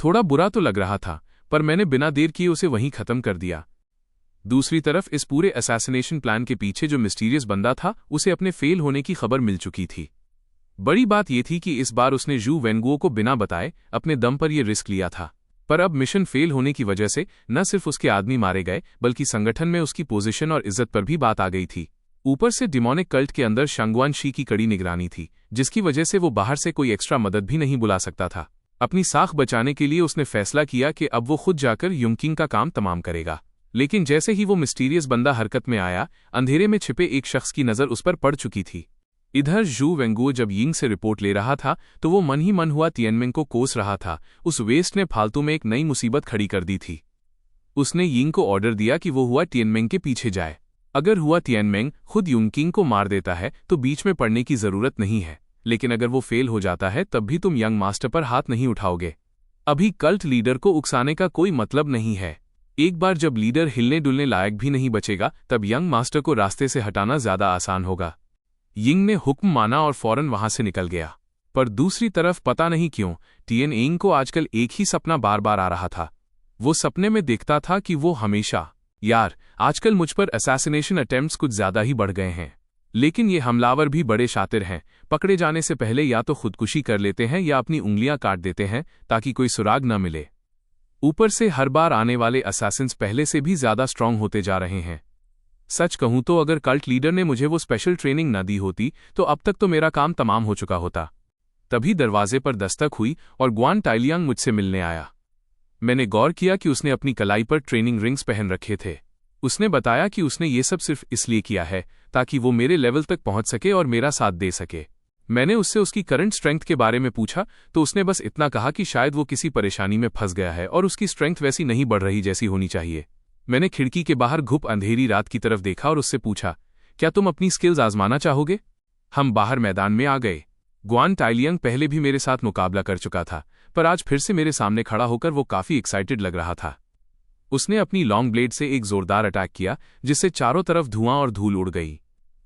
थोड़ा बुरा तो लग रहा था, पर मैंने बिना देर किए उसे वहीं खत्म कर दिया। दूसरी तरफ इस पूरे असैसिनेशन प्लान के पीछे जो मिस्टीरियस बंदा था, उसे अपने फेल होने की खबर मिल चुकी थी। बड़ी बात यह थी कि इस बार उसने जू वेंगुओ को बिना बताए अपने दम पर यह रिस्क लिया था। पर अब मिशन फेल होने की वजह से न सिर्फ उसके आदमी मारे गए, बल्कि संगठन में उसकी पोजीशन और इज्जत पर भी बात आ गई थी। ऊपर से डिमोनिक कल्ट के अंदर शांगवान शी की कड़ी निगरानी थी, जिसकी वजह से वो बाहर से कोई एक्स्ट्रा मदद भी नहीं बुला सकता था। अपनी साख बचाने के लिए उसने फैसला किया कि अब वो खुद जाकर युंगकिंग का काम तमाम करेगा। लेकिन जैसे ही वो मिस्टीरियस बंदा हरकत में आया, अंधेरे में छिपे एक शख्स की नज़र उस पर पड़ चुकी थी। इधर जू वेंगुओ जब यिंग से रिपोर्ट ले रहा था, तो वो मन ही मन हुआ तिएनमेंग को कोस रहा था। उस वेस्ट ने फालतू में एक नई मुसीबत खड़ी कर दी थी। उसने यिंग को ऑर्डर दिया कि वो हुआ तिएनमेंग के पीछे जाए। अगर हुआ तिएनमेंग खुद युंगकिंग को मार देता है तो बीच में पड़ने की जरूरत नहीं है, लेकिन अगर वो फेल हो जाता है तब भी तुम यंग मास्टर पर हाथ नहीं उठाओगे। अभी कल्ट लीडर को उकसाने का कोई मतलब नहीं है। एक बार जब लीडर हिलने डुलने लायक भी नहीं बचेगा, तब यंग मास्टर को रास्ते से हटाना ज्यादा आसान होगा। यिंग ने हुक्म माना और फौरन वहां से निकल गया। पर दूसरी तरफ पता नहीं क्यों तिएनमेंग को आजकल एक ही सपना बार बार आ रहा था। वो सपने में देखता था कि वो हमेशा, यार आजकल मुझ पर असैसिनेशन अटेम्प्ट्स कुछ ज्यादा ही बढ़ गए हैं, लेकिन ये हमलावर भी बड़े शातिर हैं। पकड़े जाने से पहले या तो खुदकुशी कर लेते हैं या अपनी उंगलियां काट देते हैं ताकि कोई सुराग न मिले। ऊपर से हर बार आने वाले असैसिन्स पहले से भी ज्यादा स्ट्रांग होते जा रहे हैं। सच कहूं तो अगर कल्ट लीडर ने मुझे वो स्पेशल ट्रेनिंग न दी होती तो अब तक तो मेरा काम तमाम हो चुका होता। तभी दरवाजे पर दस्तक हुई और ग्वान टाइलियांग मुझसे मिलने आया। मैंने गौर किया कि उसने अपनी कलाई पर ट्रेनिंग रिंग्स पहन रखे थे। उसने बताया कि उसने ये सब सिर्फ इसलिए किया है ताकि वो मेरे लेवल तक पहुंच सके और मेरा साथ दे सके। मैंने उससे उसकी करंट स्ट्रेंथ के बारे में पूछा तो उसने बस इतना कहा कि शायद वो किसी परेशानी में फंस गया है और उसकी स्ट्रेंथ वैसी नहीं बढ़ रही जैसी होनी चाहिए। मैंने खिड़की के बाहर घुप अंधेरी रात की तरफ देखा और उससे पूछा, क्या तुम अपनी स्किल्स आजमाना चाहोगे? हम बाहर मैदान में आ गए। ग्वान टाइलियांग पहले भी मेरे साथ मुकाबला कर चुका था, पर आज फिर से मेरे सामने खड़ा होकर वो काफी एक्साइटेड लग रहा था। उसने अपनी लॉन्ग ब्लेड से एक जोरदार अटैक किया, जिससे चारों तरफ धुआं और धूल उड़ गई।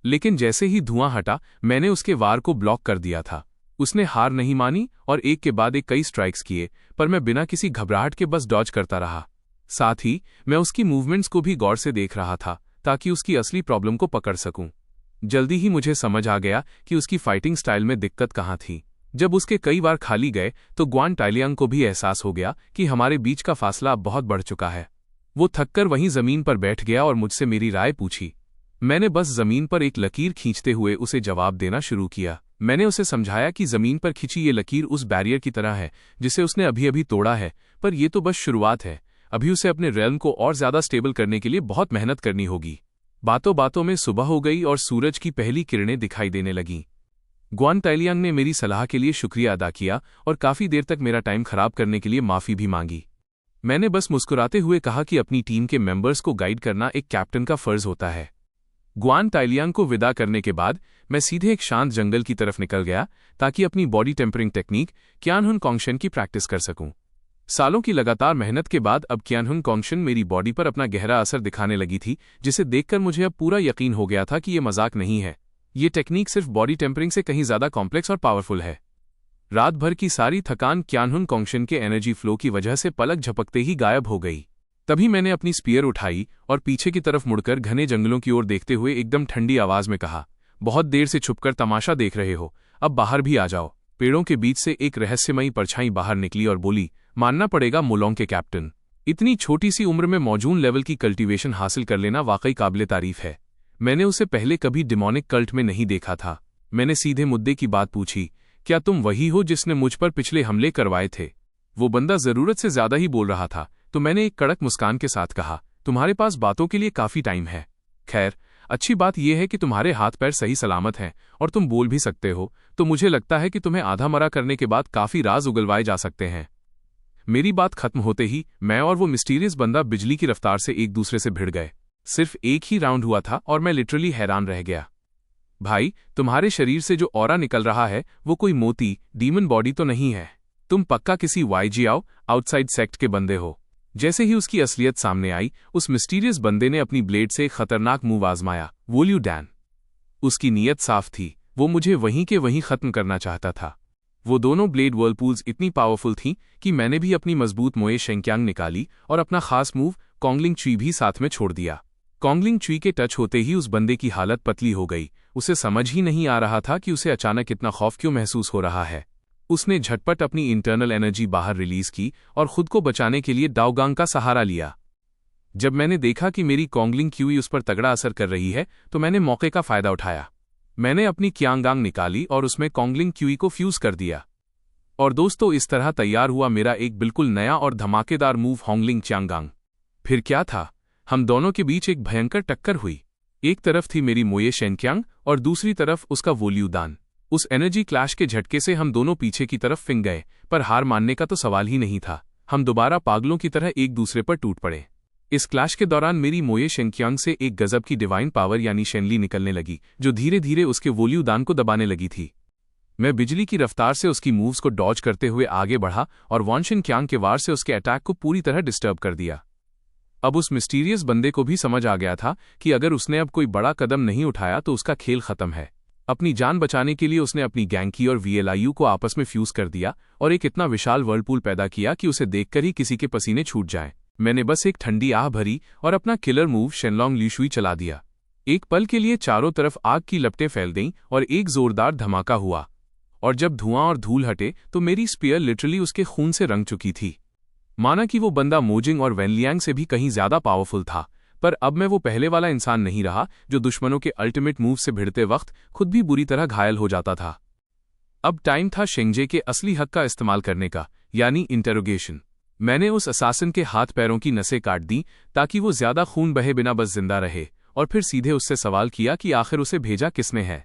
लेकिन जैसे ही धुआं हटा, मैंने उसके वार को ब्लॉक कर दिया था। उसने हार नहीं मानी और एक के बाद एक कई स्ट्राइक्स किए, पर मैं बिना किसी घबराहट के बस डॉज करता रहा। साथ ही मैं उसकी मूवमेंट्स को भी गौर से देख रहा था ताकि उसकी असली प्रॉब्लम को पकड़ सकूं। जल्दी ही मुझे समझ आ गया कि उसकी फाइटिंग स्टाइल में दिक्कत कहाँ थी। जब उसके कई बार खाली गए तो ग्वान टाइलियांग को भी एहसास हो गया कि हमारे बीच का फासला अब बहुत बढ़ चुका है। वो थककर वहीं जमीन पर बैठ गया और मुझसे मेरी राय पूछी। मैंने बस जमीन पर एक लकीर खींचते हुए उसे जवाब देना शुरू किया। मैंने उसे समझाया कि जमीन पर खिंची ये लकीर उस बैरियर की तरह है जिसे उसने अभी अभी तोड़ा है, पर यह तो बस शुरुआत है। अभी उसे अपने रेल्म को और ज्यादा स्टेबल करने के लिए बहुत मेहनत करनी होगी। बातों बातों में सुबह हो गई और सूरज की पहली किरणें दिखाई देने लगीं। ग्वान टाइलियांग ने मेरी सलाह के लिए शुक्रिया अदा किया और काफी देर तक मेरा टाइम खराब करने के लिए माफी भी मांगी। मैंने बस मुस्कुराते हुए कहा कि अपनी टीम के मेंबर्स को गाइड करना एक कैप्टन का फर्ज होता है। ग्वान टाइलियांग को विदा करने के बाद मैं सीधे एक शांत जंगल की तरफ निकल गया ताकि अपनी बॉडी टेम्परिंग टेक्निक क्यानहुन कॉन्गशन की प्रैक्टिस कर सकूं। सालों की लगातार मेहनत के बाद अब क्यानहुन कॉन्गशन मेरी बॉडी पर अपना गहरा असर दिखाने लगी थी, जिसे देखकर मुझे अब पूरा यकीन हो गया था कि ये मजाक नहीं है। ये टेक्निक सिर्फ बॉडी टेम्परिंग से कहीं ज्यादा कॉम्प्लेक्स और पावरफुल है। रात भर की सारी थकान क्यानहुन कॉन्गशन के एनर्जी फ्लो की वजह से पलक झपकते ही गायब हो गई। तभी मैंने अपनी स्पीयर उठाई और पीछे की तरफ मुड़कर घने जंगलों की ओर देखते हुए एकदम ठंडी आवाज में कहा, बहुत देर से छुपकर तमाशा देख रहे हो, अब बाहर भी आ जाओ। पेड़ों के बीच से एक रहस्यमयी परछाई बाहर निकली और बोली, मानना पड़ेगा मुलोंग के कैप्टन, इतनी छोटी सी उम्र में मौजूद लेवल की कल्टीवेशन हासिल कर लेना वाकई काबिले तारीफ है। मैंने उसे पहले कभी डिमोनिक कल्ट में नहीं देखा था। मैंने सीधे मुद्दे की बात पूछी, क्या तुम वही हो जिसने मुझ पर पिछले हमले करवाए थे? वो बंदा जरूरत से ज्यादा ही बोल रहा था, तो मैंने एक कड़क मुस्कान के साथ कहा, तुम्हारे पास बातों के लिए काफी टाइम है। खैर, अच्छी बात यह है कि तुम्हारे हाथ पैर सही सलामत हैं और तुम बोल भी सकते हो, तो मुझे लगता है कि तुम्हें आधा मरा करने के बाद काफी राज उगलवाए जा सकते हैं। मेरी बात खत्म होते ही मैं और वो मिस्टीरियस बंदा बिजली की रफ्तार से एक दूसरे से भिड़ गए। सिर्फ एक ही राउंड हुआ था और मैं लिटरली हैरान रह गया। भाई, तुम्हारे शरीर से जो ऑरा निकल रहा है वो कोई मोती डीमन बॉडी तो नहीं है। तुम पक्का किसी वाईजीआओ आउटसाइड सेक्ट के बंदे हो। जैसे ही उसकी असलियत सामने आई, उस मिस्टीरियस बंदे ने अपनी ब्लेड से एक खतरनाक मूव आजमाया, वोल्यू डैन। उसकी नीयत साफ थी, वो मुझे वहीं के वहीं खत्म करना चाहता था। वो दोनों ब्लेड वर्लपूल्स इतनी पावरफुल थीं कि मैंने भी अपनी मजबूत मोए शेंक्यांग निकाली और अपना खास मूव कॉन्गलिंग चुई भी साथ में छोड़ दिया। कॉन्गलिंग चुई के टच होते ही उस बंदे की हालत पतली हो गई। उसे समझ ही नहीं आ रहा था कि उसे अचानक इतना खौफ क्यों महसूस हो रहा है। उसने झटपट अपनी इंटरनल एनर्जी बाहर रिलीज की और खुद को बचाने के लिए डाओगांग का सहारा लिया। जब मैंने देखा कि मेरी कॉन्गलिंग क्यूई उस पर तगड़ा असर कर रही है, तो मैंने मौके का फायदा उठाया। मैंने अपनी क्यांगांग निकाली और उसमें कॉन्गलिंग क्यूई को फ्यूज कर दिया। और दोस्तों, इस तरह तैयार हुआ मेरा एक बिल्कुल नया और धमाकेदार मूव, होंगलिंग च्यांगांग। फिर क्या था, हम दोनों के बीच एक भयंकर टक्कर हुई। एक तरफ थी मेरी मोये शेंक्यांग और दूसरी तरफ उसका वोल्यू दान। उस एनर्जी क्लैश के झटके से हम दोनों पीछे की तरफ फिंग गए, पर हार मानने का तो सवाल ही नहीं था। हम दोबारा पागलों की तरह एक दूसरे पर टूट पड़े। इस क्लैश के दौरान मेरी मोये शेंक्यांग से एक गजब की डिवाइन पावर यानी शेनली निकलने लगी, जो धीरे धीरे उसके वोल्यू दान को दबाने लगी थी। मैं बिजली की रफ्तार से उसकी मूव्स को डॉज करते हुए आगे बढ़ा और वॉन्शिन क्यांग के वार से उसके अटैक को पूरी तरह डिस्टर्ब कर दिया। अब उस मिस्टीरियस बंदे को भी समझ आ गया था कि अगर उसने अब कोई बड़ा कदम नहीं उठाया तो उसका खेल खत्म है। अपनी जान बचाने के लिए उसने अपनी गैंकी और वीएलआईयू को आपस में फ्यूज कर दिया और एक इतना विशाल वर्लपूल पैदा किया कि उसे देखकर ही किसी के पसीने छूट जाएं। मैंने बस एक ठंडी आह भरी और अपना किलर मूव शेनलॉन्ग ल्यूशुई चला दिया। एक पल के लिए चारों तरफ आग की लपटें फैल गईं और एक जोरदार धमाका हुआ। और जब धुआं और धूल हटे तो मेरी स्पीयर लिटरली उसके खून से रंग चुकी थी। माना कि वो बंदा मोजिंग और वैनलियांग से भी कहीं ज्यादा पावरफुल था, पर अब मैं वो पहले वाला इंसान नहीं रहा जो दुश्मनों के अल्टीमेट मूव से भिड़ते वक्त खुद भी बुरी तरह घायल हो जाता था। अब टाइम था शेंगजे के असली हक का इस्तेमाल करने का, यानी इंटेरोगेशन। मैंने उस असासिन के हाथ पैरों की नसें काट दी ताकि वो ज्यादा खून बहे बिना बस जिंदा रहे, और फिर सीधे उससे सवाल किया कि आखिर उसे भेजा किसने है।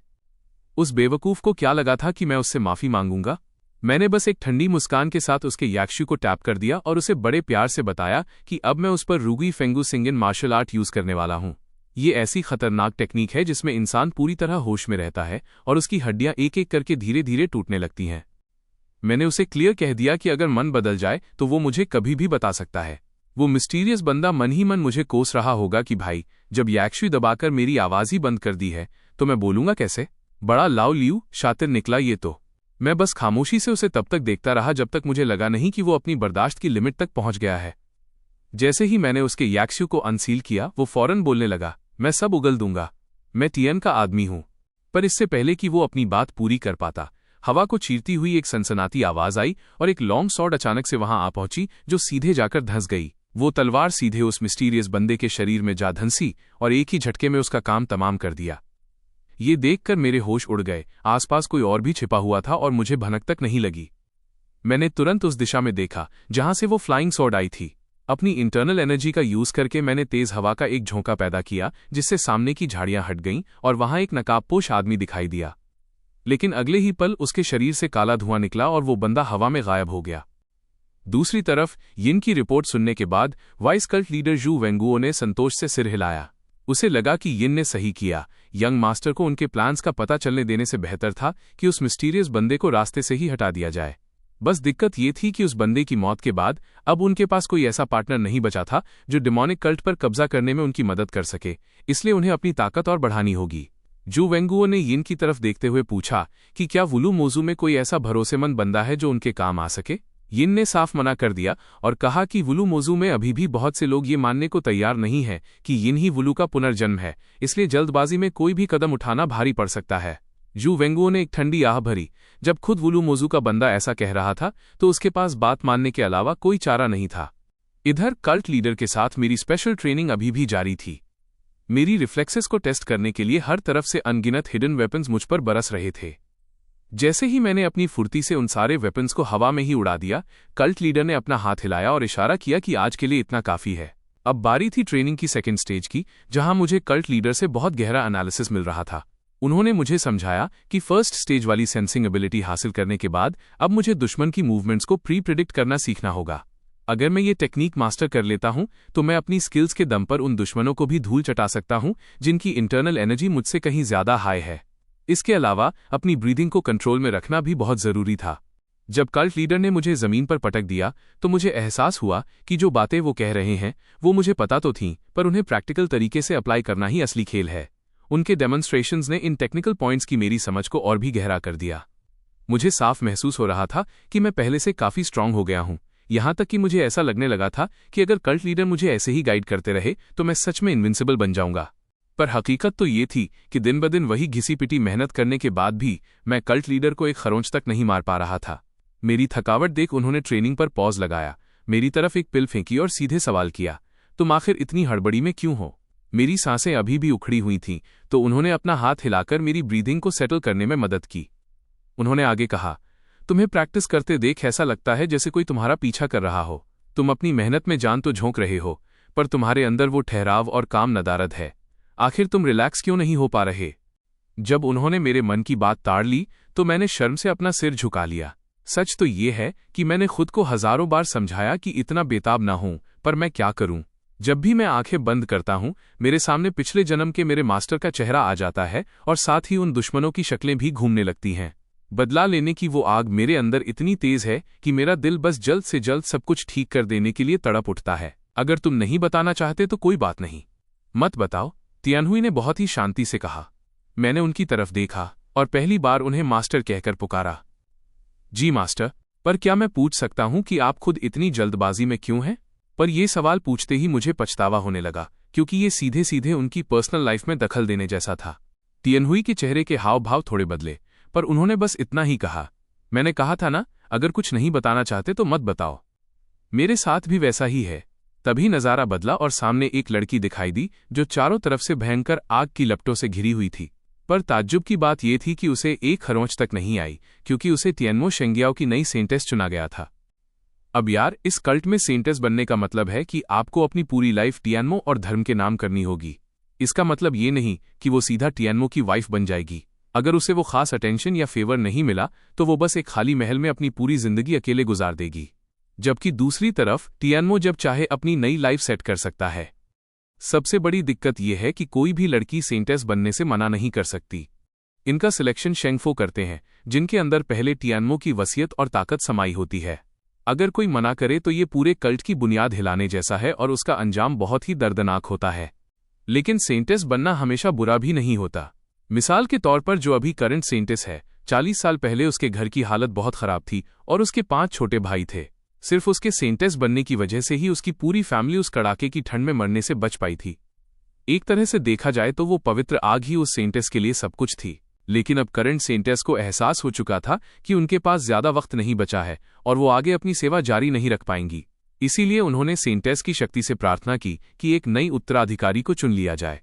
उस बेवकूफ को क्या लगा था कि मैं उससे माफी मांगूंगा? मैंने बस एक ठंडी मुस्कान के साथ उसके याक्शु को टैप कर दिया और उसे बड़े प्यार से बताया कि अब मैं उस पर रूगी फेंगू सिंगन मार्शल आर्ट यूज करने वाला हूं। ये ऐसी खतरनाक टेक्निक है जिसमें इंसान पूरी तरह होश में रहता है और उसकी हड्डियां एक एक करके धीरे धीरे टूटने लगती हैं। मैंने उसे क्लियर कह दिया कि अगर मन बदल जाए तो वो मुझे कभी भी बता सकता है। वो मिस्टीरियस बंदा मन ही मन मुझे कोस रहा होगा कि भाई, जब याक्शु दबाकर मेरी आवाज ही बंद कर दी है तो मैं बोलूंगा कैसे? बड़ा लाओ लियू शातिर निकला ये तो। मैं बस खामोशी से उसे तब तक देखता रहा जब तक मुझे लगा नहीं कि वो अपनी बर्दाश्त की लिमिट तक पहुंच गया है। जैसे ही मैंने उसके याक्शु को अनसील किया, वो फौरन बोलने लगा, मैं सब उगल दूंगा, मैं टियन का आदमी हूं। पर इससे पहले कि वो अपनी बात पूरी कर पाता, हवा को चीरती हुई एक सनसनाती आवाज आई और एक लॉन्ग सॉर्ड अचानक से वहां आ पहुंची जो सीधे जाकर धंस गई। वो तलवार सीधे उस मिस्टीरियस बंदे के शरीर में जा धंसी और एक ही झटके में उसका काम तमाम कर दिया। ये देखकर मेरे होश उड़ गए। आसपास कोई और भी छिपा हुआ था और मुझे भनक तक नहीं लगी। मैंने तुरंत उस दिशा में देखा जहां से वो फ्लाइंग सॉर्ड आई थी। अपनी इंटरनल एनर्जी का यूज करके मैंने तेज हवा का एक झोंका पैदा किया जिससे सामने की झाड़ियां हट गईं और वहां एक नकाबपोश आदमी दिखाई दिया। लेकिन अगले ही पल उसके शरीर से काला धुआं निकला और वो बंदा हवा में गायब हो गया। दूसरी तरफ यिन की रिपोर्ट सुनने के बाद वाइस कल्ट लीडर जू वेंगुओ ने संतोष से सिर हिलाया। उसे लगा कि यिन ने सही किया। यंग मास्टर को उनके प्लान्स का पता चलने देने से बेहतर था कि उस मिस्टीरियस बंदे को रास्ते से ही हटा दिया जाए। बस दिक्कत ये थी कि उस बंदे की मौत के बाद अब उनके पास कोई ऐसा पार्टनर नहीं बचा था जो डिमोनिक कल्ट पर कब्जा करने में उनकी मदद कर सके, इसलिए उन्हें अपनी ताकत और बढ़ानी होगी। जू वेंगुओ ने यिन की तरफ देखते हुए पूछा कि क्या वुलू मोजू में कोई ऐसा भरोसेमंद बंदा है जो उनके काम आ सके। यिन ने साफ मना कर दिया और कहा कि वुलू मोजू में अभी भी बहुत से लोग ये मानने को तैयार नहीं हैं कि यिन ही वुलू का पुनर्जन्म है, इसलिए जल्दबाजी में कोई भी कदम उठाना भारी पड़ सकता है। जू वेंगुओ ने एक ठंडी आह भरी। जब खुद वुलू मोजू का बंदा ऐसा कह रहा था तो उसके पास बात मानने के अलावा कोई चारा नहीं था। इधर कल्ट लीडर के साथ मेरी स्पेशल ट्रेनिंग अभी भी जारी थी। मेरी रिफ्लेक्सेस को टेस्ट करने के लिए हर तरफ से अनगिनत हिडन वेपन्स मुझ पर बरस रहे थे। जैसे ही मैंने अपनी फुर्ती से उन सारे वेपन्स को हवा में ही उड़ा दिया, कल्ट लीडर ने अपना हाथ हिलाया और इशारा किया कि आज के लिए इतना काफी है। अब बारी थी ट्रेनिंग की सेकेंड स्टेज की, जहां मुझे कल्ट लीडर से बहुत गहरा एनालिसिस मिल रहा था। उन्होंने मुझे समझाया कि फर्स्ट स्टेज वाली सेंसिंग एबिलिटी हासिल करने के बाद अब मुझे दुश्मन की मूवमेंट्स को प्री प्रिडिक्ट करना सीखना होगा। अगर मैं ये टेक्निक मास्टर कर लेता हूं तो मैं अपनी स्किल्स के दम पर उन दुश्मनों को भी धूल चटा सकता हूं जिनकी इंटरनल एनर्जी मुझसे कहीं ज्यादा हाई है। इसके अलावा अपनी ब्रीदिंग को कंट्रोल में रखना भी बहुत जरूरी था। जब कल्ट लीडर ने मुझे जमीन पर पटक दिया तो मुझे एहसास हुआ कि जो बातें वो कह रहे हैं वो मुझे पता तो थीं, पर उन्हें प्रैक्टिकल तरीके से अप्लाई करना ही असली खेल है। उनके डेमोन्स्ट्रेशंस ने इन टेक्निकल पॉइंट्स की मेरी समझ को और भी गहरा कर दिया। मुझे साफ महसूस हो रहा था कि मैं पहले से काफी स्ट्रांग हो गया हूं, यहां तक कि मुझे ऐसा लगने लगा था कि अगर कल्ट लीडर मुझे ऐसे ही गाइड करते रहे तो मैं सच में इनविंसिबल बन जाऊंगा। पर हकीकत तो ये थी कि दिन ब दिन वही घिसी पिटी मेहनत करने के बाद भी मैं कल्ट लीडर को एक खरोंच तक नहीं मार पा रहा था। मेरी थकावट देख उन्होंने ट्रेनिंग पर पॉज लगाया, मेरी तरफ एक पिल फेंकी और सीधे सवाल किया, तुम आखिर इतनी हड़बड़ी में क्यों हो? मेरी सांसें अभी भी उखड़ी हुई थीं, तो उन्होंने अपना हाथ हिलाकर मेरी ब्रीदिंग को सेटल करने में मदद की। उन्होंने आगे कहा, तुम्हें प्रैक्टिस करते देख ऐसा लगता है जैसे कोई तुम्हारा पीछा कर रहा हो। तुम अपनी मेहनत में जान तो झोंक रहे हो, पर तुम्हारे अंदर वो ठहराव और काम नदारद है। आखिर तुम रिलैक्स क्यों नहीं हो पा रहे? जब उन्होंने मेरे मन की बात ताड़ ली तो मैंने शर्म से अपना सिर झुका लिया। सच तो ये है कि मैंने खुद को हजारों बार समझाया कि इतना बेताब ना हूं, पर मैं क्या करूं? जब भी मैं आंखें बंद करता हूं, मेरे सामने पिछले जन्म के मेरे मास्टर का चेहरा आ जाता है और साथ ही उन दुश्मनों की शक्लें भी घूमने लगती हैं। बदला लेने की वो आग मेरे अंदर इतनी तेज है कि मेरा दिल बस जल्द से जल्द सब कुछ ठीक कर देने के लिए तड़प उठता है। अगर तुम नहीं बताना चाहते तो कोई बात नहीं, मत बताओ, तियानहुई ने बहुत ही शांति से कहा। मैंने उनकी तरफ देखा और पहली बार उन्हें मास्टर कहकर पुकारा। जी मास्टर, पर क्या मैं पूछ सकता हूं कि आप खुद इतनी जल्दबाजी में क्यों हैं? पर यह सवाल पूछते ही मुझे पछतावा होने लगा, क्योंकि ये सीधे सीधे उनकी पर्सनल लाइफ में दखल देने जैसा था। तियानहुई के चेहरे के हाव भाव थोड़े बदले, पर उन्होंने बस इतना ही कहा, मैंने कहा था ना, अगर कुछ नहीं बताना चाहते तो मत बताओ। मेरे साथ भी वैसा ही है। तभी नजारा बदला और सामने एक लड़की दिखाई दी जो चारों तरफ से भयंकर आग की लपटों से घिरी हुई थी। पर ताज्जुब की बात यह थी कि उसे एक खरोंच तक नहीं आई, क्योंकि उसे तियानमो शेंगियाओ की नई सेंटेस चुना गया था। अब यार, इस कल्ट में सेंटेस बनने का मतलब है कि आपको अपनी पूरी लाइफ टियानमो और धर्म के नाम करनी होगी। इसका मतलब ये नहीं कि वो सीधा टियानमो की वाइफ बन जाएगी। अगर उसे वो खास अटेंशन या फेवर नहीं मिला तो वो बस एक खाली महल में अपनी पूरी जिंदगी अकेले गुजार देगी। जबकि दूसरी तरफ टियानमो जब चाहे अपनी नई लाइफ सेट कर सकता है। सबसे बड़ी दिक्कत यह है कि कोई भी लड़की सेंटेस बनने से मना नहीं कर सकती। इनका सिलेक्शन शेंगफो करते हैं, जिनके अंदर पहले टियानमो की वसीयत और ताकत समाई होती है। अगर कोई मना करे तो ये पूरे कल्ट की बुनियाद हिलाने जैसा है और उसका अंजाम बहुत ही दर्दनाक होता है। लेकिन सेंटेस बनना हमेशा बुरा भी नहीं होता। मिसाल के तौर पर जो अभी करंट सेंटेस है, 40 साल पहले उसके घर की हालत बहुत खराब थी और उसके 5 छोटे भाई थे। सिर्फ उसके सेंटेस बनने की वजह से ही उसकी पूरी फैमिली उस कड़ाके की ठंड में मरने से बच पाई थी। एक तरह से देखा जाए तो वो पवित्र आग ही उस सेंटेस के लिए सब कुछ थी। लेकिन अब करंट सेंटेस को एहसास हो चुका था कि उनके पास ज्यादा वक्त नहीं बचा है और वो आगे अपनी सेवा जारी नहीं रख पाएंगी। इसीलिए उन्होंने सेंटेस की शक्ति से प्रार्थना की कि एक नई उत्तराधिकारी को चुन लिया जाए।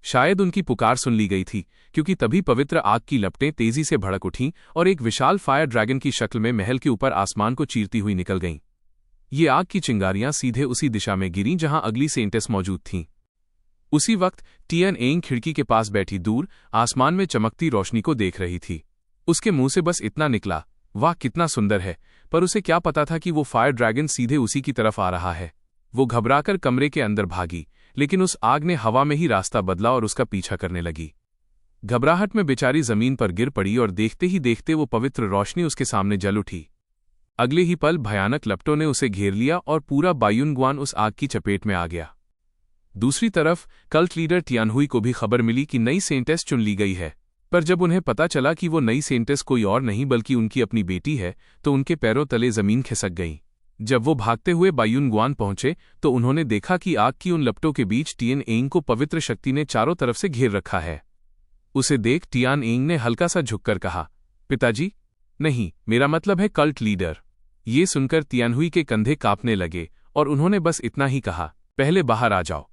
शायद उनकी पुकार सुन ली गई थी, क्योंकि तभी पवित्र आग की लपटें तेजी से भड़क उठीं और एक विशाल फायर ड्रैगन की शक्ल में महल के ऊपर आसमान को चीरती हुई निकल गईं। ये आग की चिंगारियां सीधे उसी दिशा में गिरीं जहां अगली सेंटेस मौजूद थीं। उसी वक्त टियन एंग खिड़की के पास बैठी दूर आसमान में चमकती रोशनी को देख रही थी। उसके मुंह से बस इतना निकला, वाह कितना सुंदर है। पर उसे क्या पता था कि वो फायर ड्रैगन सीधे उसी की तरफ आ रहा है। वो घबराकर कमरे के अंदर भागी, लेकिन उस आग ने हवा में ही रास्ता बदला और उसका पीछा करने लगी। घबराहट में बेचारी जमीन पर गिर पड़ी और देखते ही देखते वो पवित्र रोशनी उसके सामने जल उठी। अगले ही पल भयानक लपटों ने उसे घेर लिया और पूरा बायुनग्वान उस आग की चपेट में आ गया। दूसरी तरफ कल्ट लीडर तियानहुई को भी खबर मिली कि नई सेंटेस चुन ली गई है, पर जब उन्हें पता चला कि वो नई सेंटेस कोई और नहीं बल्कि उनकी अपनी बेटी है तो उनके पैरों तले जमीन खिसक गई। जब वो भागते हुए बायुनग्वान पहुंचे तो उन्होंने देखा कि आग की उन लपटों के बीच टियन एंग को पवित्र शक्ति ने चारों तरफ से घेर रखा है। उसे देख टियान एंग ने हल्का सा झुककर कहा, पिताजी? नहीं, मेरा मतलब है कल्ट लीडर। ये सुनकर तियानहुई के कंधे कांपने लगे और उन्होंने बस इतना ही कहा, पहले बाहर आ जाओ।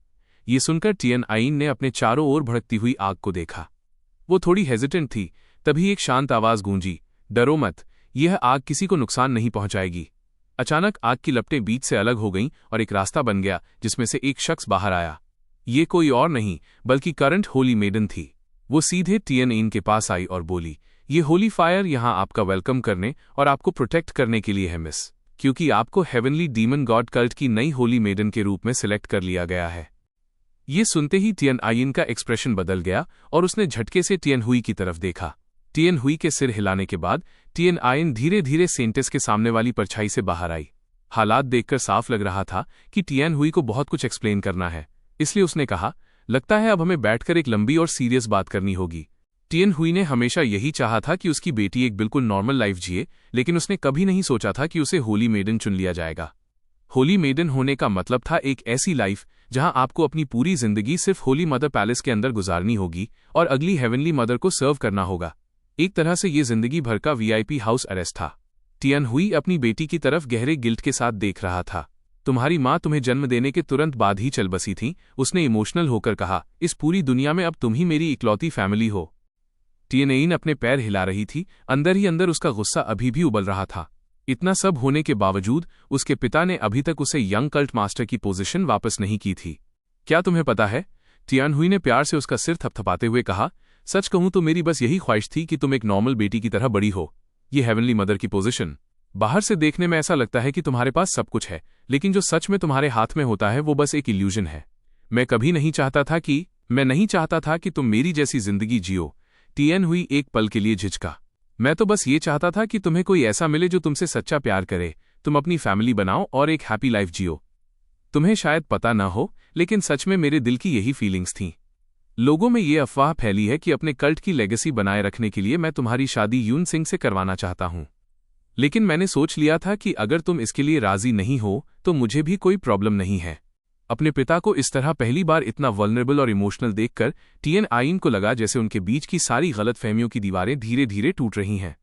ये सुनकर टियन आइन ने अपने चारों ओर भड़कती हुई आग को देखा। वो थोड़ी हेजिटेंट थी, तभी एक शांत आवाज गूंजी, डरो मत, यह आग किसी को नुकसान नहीं पहुंचाएगी। अचानक आग की लपटें बीच से अलग हो गईं और एक रास्ता बन गया जिसमें से एक शख्स बाहर आया। ये कोई और नहीं बल्कि करंट होली मेडन थी। वो सीधे टियन एन के पास आई और बोली, ये होली फायर यहाँ आपका वेलकम करने और आपको प्रोटेक्ट करने के लिए है मिस, क्योंकि आपको हेवनली डीमन गॉड कल्ट की नई होली मेडन के रूप में सिलेक्ट कर लिया गया है। ये सुनते ही टियन आइन का एक्सप्रेशन बदल गया और उसने झटके से तियानहुई की तरफ देखा। तियानहुई के सिर हिलाने के बाद टियन आइन धीरे धीरे सेंटेस के सामने वाली परछाई से बाहर आई। हालात देखकर साफ लग रहा था कि तियानहुई को बहुत कुछ एक्सप्लेन करना है, इसलिए उसने कहा, लगता है अब हमें बैठकर एक लंबी और सीरियस बात करनी होगी। तियानहुई ने हमेशा यही चाहा था कि उसकी बेटी एक बिल्कुल नॉर्मल लाइफ जिए, लेकिन उसने कभी नहीं सोचा था कि उसे होली मेडन चुन लिया जाएगा। होली मेडन होने का मतलब था एक ऐसी लाइफ जहां आपको अपनी पूरी जिंदगी सिर्फ होली मदर पैलेस के अंदर गुजारनी होगी और अगली हेवनली मदर को सर्व करना होगा। एक तरह से ये जिंदगी भर का वीआईपी हाउस अरेस्ट था। तियानहुई अपनी बेटी की तरफ गहरे गिल्ट के साथ देख रहा था। तुम्हारी माँ तुम्हें जन्म देने के तुरंत बाद ही चल बसी थी, उसने इमोशनल होकर कहा, इस पूरी दुनिया में अब तुम ही मेरी इकलौती फैमिली हो। टियन अपने पैर हिला रही थी, अंदर ही अंदर उसका गुस्सा अभी भी उबल रहा था। इतना सब होने के बावजूद उसके पिता ने अभी तक उसे यंग कल्ट मास्टर की पोजीशन वापस नहीं की थी। क्या तुम्हें पता है? तियानहुई ने प्यार से उसका सिर थपथपाते हुए कहा, सच कहूं तो मेरी बस यही ख्वाहिश थी कि तुम एक नॉर्मल बेटी की तरह बड़ी हो। ये हेवनली मदर की पोजीशन, बाहर से देखने में ऐसा लगता है कि तुम्हारे पास सब कुछ है, लेकिन जो सच में तुम्हारे हाथ में होता है वो बस एक इल्यूजन है। मैं नहीं चाहता था कि तुम मेरी जैसी जिंदगी जियो। तियानहुई एक पल के लिए झिझका। मैं तो बस ये चाहता था कि तुम्हें कोई ऐसा मिले जो तुमसे सच्चा प्यार करे, तुम अपनी फैमिली बनाओ और एक हैप्पी लाइफ जियो। तुम्हें शायद पता ना हो, लेकिन सच में मेरे दिल की यही फीलिंग्स थीं। लोगों में ये अफवाह फैली है कि अपने कल्ट की लेगेसी बनाए रखने के लिए मैं तुम्हारी शादी यून सिंह से करवाना चाहता हूं, लेकिन मैंने सोच लिया था कि अगर तुम इसके लिए राजी नहीं हो तो मुझे भी कोई प्रॉब्लम नहीं है। अपने पिता को इस तरह पहली बार इतना वल्नरेबल और इमोशनल देखकर टियन आइन को लगा जैसे उनके बीच की सारी गलतफहमियों की दीवारें धीरे धीरे टूट रही हैं।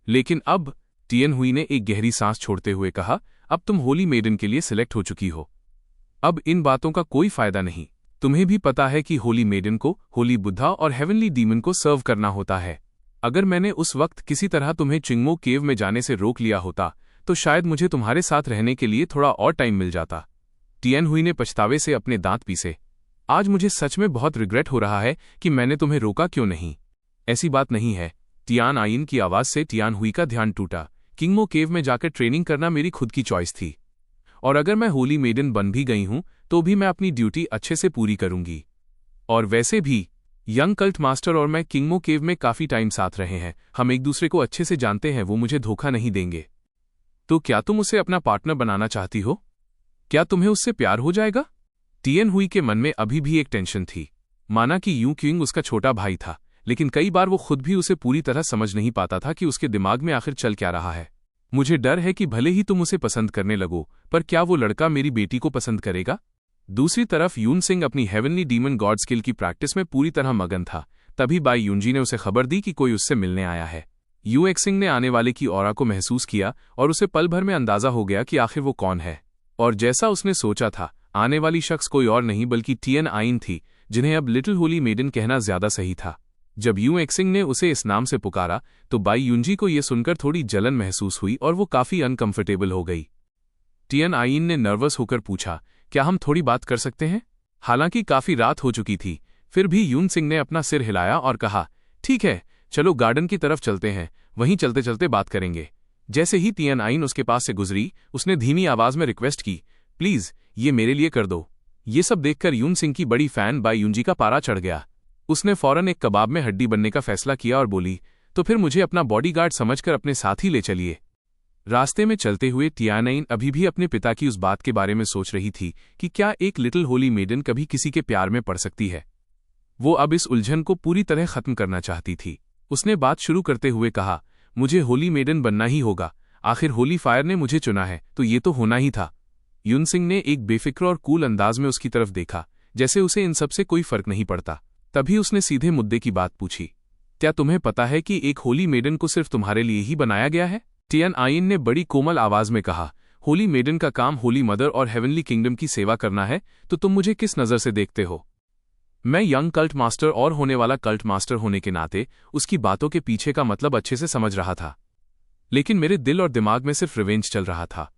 लेकिन अब तियानहुई ने एक गहरी सांस छोड़ते हुए कहा, अब तुम होली मेडन के लिए सिलेक्ट हो चुकी हो। अब इन बातों का कोई फायदा नहीं। तुम्हें भी पता है कि होली मेडन को होली बुद्धा और हेवनली डीमन को सर्व करना होता है। अगर मैंने उस वक्त किसी तरह तुम्हें चिंगमो केव में जाने से रोक लिया होता तो शायद मुझे तुम्हारे साथ रहने के लिए थोड़ा और टाइम मिल जाता। तियानहुई ने पछतावे से अपने दांत पीसे। आज मुझे सच में बहुत रिग्रेट हो रहा है कि मैंने तुम्हें रोका क्यों नहीं। ऐसी बात नहीं है। तियान आइन की आवाज से तियानहुई का ध्यान टूटा। किंगमो केव में जाकर ट्रेनिंग करना मेरी खुद की चॉइस थी, और अगर मैं होली मेडन बन भी गई हूं तो भी मैं अपनी ड्यूटी अच्छे से पूरी करूंगी। और वैसे भी यंग कल्ट मास्टर और मैं किंगमो केव में काफी टाइम साथ रहे हैं, हम एक दूसरे को अच्छे से जानते हैं, वो मुझे धोखा नहीं देंगे। तो क्या तुम उसे अपना पार्टनर बनाना चाहती हो? क्या तुम्हें उससे प्यार हो जाएगा? तियानहुई के मन में अभी भी एक टेंशन थी। माना कि यू क्विंग उसका छोटा भाई था, लेकिन कई बार वो खुद भी उसे पूरी तरह समझ नहीं पाता था कि उसके दिमाग में आखिर चल क्या रहा है। मुझे डर है कि भले ही तुम उसे पसंद करने लगो, पर क्या वो लड़का मेरी बेटी को पसंद करेगा? दूसरी तरफ यून सिंह अपनी हेवनली डीमन गॉड स्किल की प्रैक्टिस में पूरी तरह मगन था। तभी बाई यूनजी ने उसे खबर दी कि कोई उससे मिलने आया है। यू एक्सिंग ने आने वाले की ऑरा को महसूस किया और उसे पल भर में अंदाजा हो गया कि आखिर वो कौन है। और जैसा उसने सोचा था, आने वाली शख्स कोई और नहीं बल्कि टियन आइन थी, जिन्हें अब लिटिल होली मेडन कहना ज्यादा सही था। जब यू एक्सिंग ने उसे इस नाम से पुकारा तो बाई यूनजी को यह सुनकर थोड़ी जलन महसूस हुई और वो काफी अनकंफर्टेबल हो गई। टियन आइन ने नर्वस होकर पूछा, क्या हम थोड़ी बात कर सकते हैं? हालांकि काफी रात हो चुकी थी, फिर भी यून सिंह ने अपना सिर हिलाया और कहा, ठीक है, चलो गार्डन की तरफ चलते हैं, वहीं चलते चलते बात करेंगे। जैसे ही टियन आइन उसके पास से गुजरी, उसने धीमी आवाज में रिक्वेस्ट की, प्लीज ये मेरे लिए कर दो। ये सब देखकर यून सिंह की बड़ी फैन बाई यूनजी का पारा चढ़ गया। उसने फौरन एक कबाब में हड्डी बनने का फैसला किया और बोली, तो फिर मुझे अपना बॉडीगार्ड समझकर अपने साथ ही ले चलिए। रास्ते में चलते हुए टियानाइन अभी भी अपने पिता की उस बात के बारे में सोच रही थी कि क्या एक लिटिल होली मेडन कभी किसी के प्यार में पड़ सकती है। वो अब इस उलझन को पूरी तरह खत्म करना चाहती थी। उसने बात शुरू करते हुए कहा, मुझे होली मेडन बनना ही होगा। आखिर होली फायर ने मुझे चुना है तो ये तो होना ही था। युनसिंग ने एक बेफिक्र और कूल अंदाज में उसकी तरफ देखा, जैसे उसे इन सबसे कोई फर्क नहीं पड़ता। तभी उसने सीधे मुद्दे की बात पूछी, क्या तुम्हें पता है कि एक होली मेडन को सिर्फ तुम्हारे लिए ही बनाया गया है? टियानाइन ने बड़ी कोमल आवाज में कहा, होली मेडन का काम होली मदर और हेवनली किंगडम की सेवा करना है, तो तुम मुझे किस नज़र से देखते हो? मैं यंग कल्ट मास्टर और होने वाला कल्ट मास्टर होने के नाते उसकी बातों के पीछे का मतलब अच्छे से समझ रहा था, लेकिन मेरे दिल और दिमाग में सिर्फ रिवेंज चल रहा था।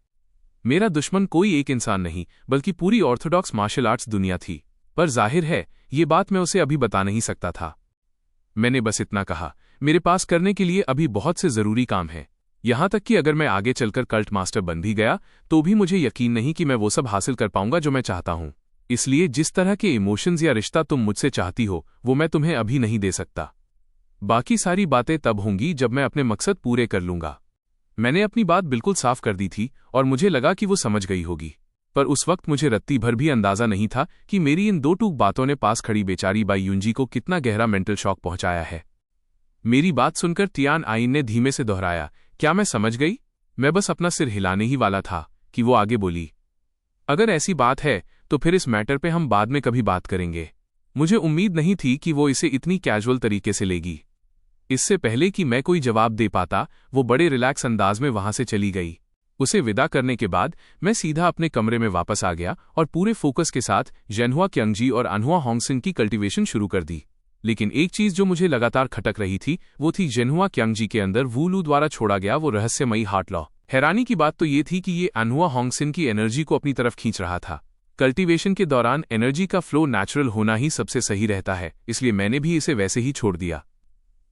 मेरा दुश्मन कोई एक इंसान नहीं बल्कि पूरी ऑर्थोडॉक्स मार्शल आर्ट्स दुनिया थी। पर जाहिर है ये बात मैं उसे अभी बता नहीं सकता था। मैंने बस इतना कहा, मेरे पास करने के लिए अभी बहुत से जरूरी काम है। यहां तक कि अगर मैं आगे चलकर कल्ट मास्टर बन भी गया तो भी मुझे यकीन नहीं कि मैं वो सब हासिल कर पाऊंगा जो मैं चाहता हूं। इसलिए जिस तरह के इमोशंस या रिश्ता तुम मुझसे चाहती हो वो मैं तुम्हें अभी नहीं दे सकता। बाकी सारी बातें तब होंगी जब मैं अपने मकसद पूरे कर लूंगा। मैंने अपनी बात बिल्कुल साफ कर दी थी और मुझे लगा कि वो समझ गई होगी, पर उस वक्त मुझे रत्ती भर भी अंदाजा नहीं था कि मेरी इन दो टूक बातों ने पास खड़ी बेचारी बाई युंजी को कितना गहरा मेंटल शॉक पहुंचाया है। मेरी बात सुनकर टियानाइन ने धीमे से दोहराया, क्या मैं समझ गई? मैं बस अपना सिर हिलाने ही वाला था कि वो आगे बोली, अगर ऐसी बात है तो फिर इस मैटर पे हम बाद में कभी बात करेंगे। मुझे उम्मीद नहीं थी कि वो इसे इतनी कैजुअल तरीके से लेगी। इससे पहले कि मैं कोई जवाब दे पाता वो बड़े रिलैक्स अंदाज में वहां से चली गई। उसे विदा करने के बाद मैं सीधा अपने कमरे में वापस आ गया और पूरे फोकस के साथ जेनहुआ क्यांगजी और अनहुआ होंगसिन की कल्टीवेशन शुरू कर दी। लेकिन एक चीज जो मुझे लगातार खटक रही थी वो थी जेनहुआ क्यांगजी के अंदर वूलू द्वारा छोड़ा गया वो रहस्यमयी हार्ट लॉ। हैरानी की बात तो ये थी कि ये अनहुआ होंगसिन की एनर्जी को अपनी तरफ खींच रहा था। कल्टीवेशन के दौरान एनर्जी का फ्लो नेचुरल होना ही सबसे सही रहता है, इसलिए मैंने भी इसे वैसे ही छोड़ दिया।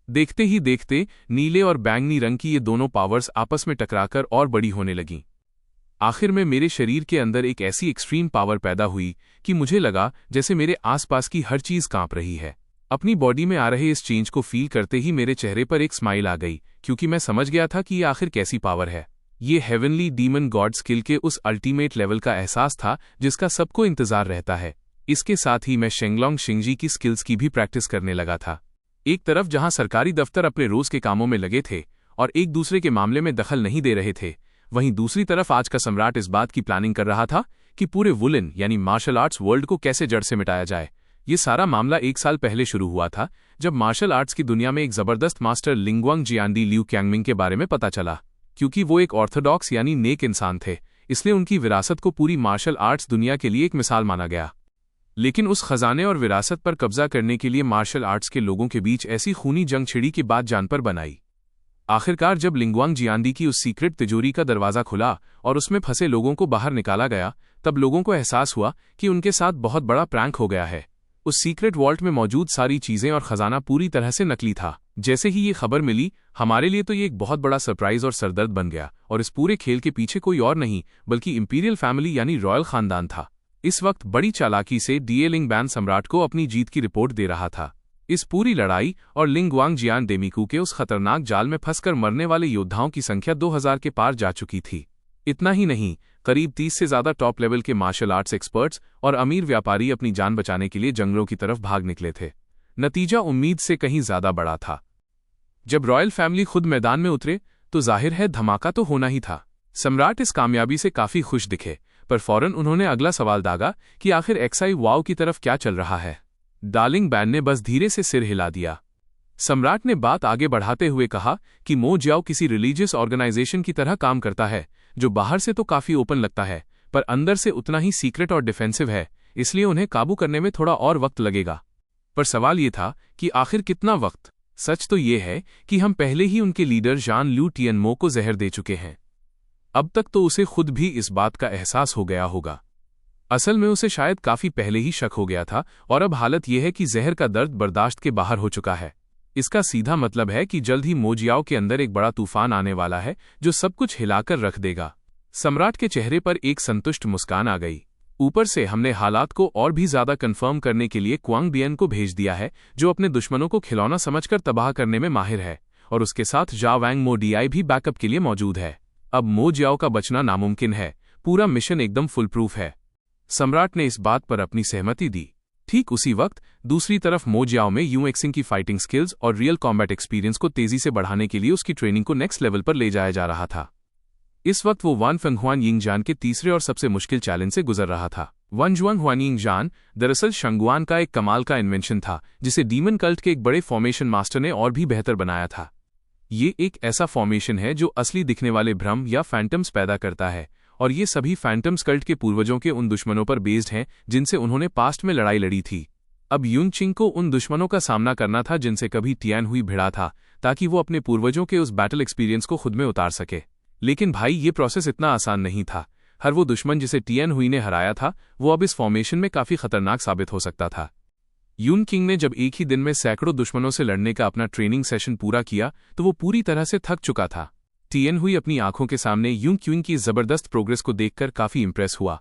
देखते ही देखते नीले और बैंगनी रंग की ये दोनों पावर्स आपस में टकराकर और बड़ी होने लगीं। आखिर में मेरे शरीर के अंदर एक ऐसी एक्सट्रीम पावर पैदा हुई कि मुझे लगा जैसे मेरे आसपास की हर चीज कांप रही है। अपनी बॉडी में आ रहे इस चेंज को फील करते ही मेरे चेहरे पर एक स्माइल आ गई, क्योंकि मैं समझ गया था कि ये आखिर कैसी पावर है। ये हेवनली डीमन गॉड स्किल के उस अल्टीमेट लेवल का एहसास था जिसका सबको इंतजार रहता है। इसके साथ ही मैं शेंगलोंग शिंगजी की स्किल्स की भी प्रैक्टिस करने लगा था। एक तरफ जहां सरकारी दफ्तर अपने रोज के कामों में लगे थे और एक दूसरे के मामले में दखल नहीं दे रहे थे, वहीं दूसरी तरफ आज का सम्राट इस बात की प्लानिंग कर रहा था कि पूरे वुलन यानी मार्शल आर्ट्स वर्ल्ड को कैसे जड़ से मिटाया जाए। ये सारा मामला 1 साल पहले शुरू हुआ था, जब मार्शल आर्ट्स की दुनिया में एक जबरदस्त मास्टर लिंगवांग जियांडी लिू क्यांगमिंग के बारे में पता चला। क्योंकि वो एक ऑर्थोडॉक्स यानी नेक इंसान थे, इसलिए उनकी विरासत को पूरी मार्शल आर्ट्स दुनिया के लिए एक मिसाल माना गया। लेकिन उस खजाने और विरासत पर कब्जा करने के लिए मार्शल आर्ट्स के लोगों के बीच ऐसी खूनी जंग छिड़ी कि बात जान पर बनाई। आखिरकार जब लिंगवांग जियांडी की उस सीक्रेट तिजोरी का दरवाजा खुला और उसमें फंसे लोगों को बाहर निकाला गया, तब लोगों को एहसास हुआ कि उनके साथ बहुत बड़ा प्रैंक हो गया है। उस सीक्रेट वॉल्ट में मौजूद सारी चीजें और खजाना पूरी तरह से नकली था। जैसे ही ये खबर मिली, हमारे लिए तो ये एक बहुत बड़ा सरप्राइज और सरदर्द बन गया, और इस पूरे खेल के पीछे कोई और नहीं बल्कि इंपीरियल फैमिली यानी रॉयल खानदान था। इस वक्त बड़ी चालाकी से डीए लिंगबैन सम्राट को अपनी जीत की रिपोर्ट दे रहा था। इस पूरी लड़ाई और लिंगवांग जियान डेमिकू के उस खतरनाक जाल में फंसकर मरने वाले योद्धाओं की संख्या 2000 के पार जा चुकी थी। इतना ही नहीं, करीब 30 से ज्यादा टॉप लेवल के मार्शल आर्ट्स एक्सपर्ट्स और अमीर व्यापारी अपनी जान बचाने के लिए जंगलों की तरफ भाग निकले थे। नतीजा उम्मीद से कहीं ज्यादा बड़ा था। जब रॉयल फैमिली खुद मैदान में उतरे तो जाहिर है धमाका तो होना ही था। सम्राट इस कामयाबी से काफी खुश दिखे, पर फौरन उन्होंने अगला सवाल दागा कि आखिर एक्साई वाओ की तरफ क्या चल रहा है। डार्लिंग बैन ने बस धीरे से सिर हिला दिया। सम्राट ने बात आगे बढ़ाते हुए कहा कि मो जियाओ किसी रिलीजियस ऑर्गेनाइजेशन की तरह काम करता है, जो बाहर से तो काफी ओपन लगता है पर अंदर से उतना ही सीक्रेट और डिफेंसिव है, इसलिए उन्हें काबू करने में थोड़ा और वक्त लगेगा। पर सवाल ये था कि आखिर कितना वक्त। सच तो ये है कि हम पहले ही उनके लीडर जान लू टियनमो को जहर दे चुके हैं। अब तक तो उसे खुद भी इस बात का एहसास हो गया होगा। असल में उसे शायद काफी पहले ही शक हो गया था, और अब हालत यह है कि जहर का दर्द बर्दाश्त के बाहर हो चुका है। इसका सीधा मतलब है कि जल्द ही मो जियाओ के अंदर एक बड़ा तूफान आने वाला है जो सब कुछ हिलाकर रख देगा। सम्राट के चेहरे पर एक संतुष्ट मुस्कान आ गई। ऊपर से हमने हालात को और भी ज्यादा कंफर्म करने के लिए क्वांग बियन को भेज दिया है, जो अपने दुश्मनों को खिलौना समझकर तबाह करने में माहिर है, और उसके साथ जा वैंग मो डीआई भी बैकअप के लिए मौजूद है। अब मो जियाओ का बचना नामुमकिन है, पूरा मिशन एकदम फुल प्रूफ है। सम्राट ने इस बात पर अपनी सहमति दी। ठीक उसी वक्त दूसरी तरफ मो जियाओ में यू एक्सिंग की फाइटिंग स्किल्स और रियल कॉम्बैट एक्सपीरियंस को तेजी से बढ़ाने के लिए उसकी ट्रेनिंग को नेक्स्ट लेवल पर ले जाया जा रहा था। इस वक्त वो वान फेंगहुआन यिंगजान के तीसरे और सबसे मुश्किल चैलेंज से गुजर रहा था। वनजुआंग हुआनयिंगजान दरअसल शंगुआन का एक कमाल का इन्वेंशन था, जिसे डीमन कल्ट के एक बड़े फॉर्मेशन मास्टर ने और भी बेहतर बनाया था। ये एक ऐसा फॉर्मेशन है जो असली दिखने वाले भ्रम या फैंटम्स पैदा करता है, और ये सभी फैंटम्स कल्ट के पूर्वजों के उन दुश्मनों पर बेस्ड हैं जिनसे उन्होंने पास्ट में लड़ाई लड़ी थी। अब युनचिंग को उन दुश्मनों का सामना करना था जिनसे कभी टियान हुई भिड़ा था, ताकि वो अपने पूर्वजों के उस बैटल एक्सपीरियंस को खुद में उतार सके। लेकिन भाई, ये प्रोसेस इतना आसान नहीं था। हर वो दुश्मन जिसे टियान हुई ने हराया था, वो अब इस फॉर्मेशन में काफी खतरनाक साबित हो सकता था। यून किंग ने जब एक ही दिन में सैकड़ों दुश्मनों से लड़ने का अपना ट्रेनिंग सेशन पूरा किया तो वो पूरी तरह से थक चुका था। टियान हुई अपनी आंखों के सामने यून क्यूंग की जबरदस्त प्रोग्रेस को देखकर काफी इंप्रेस हुआ।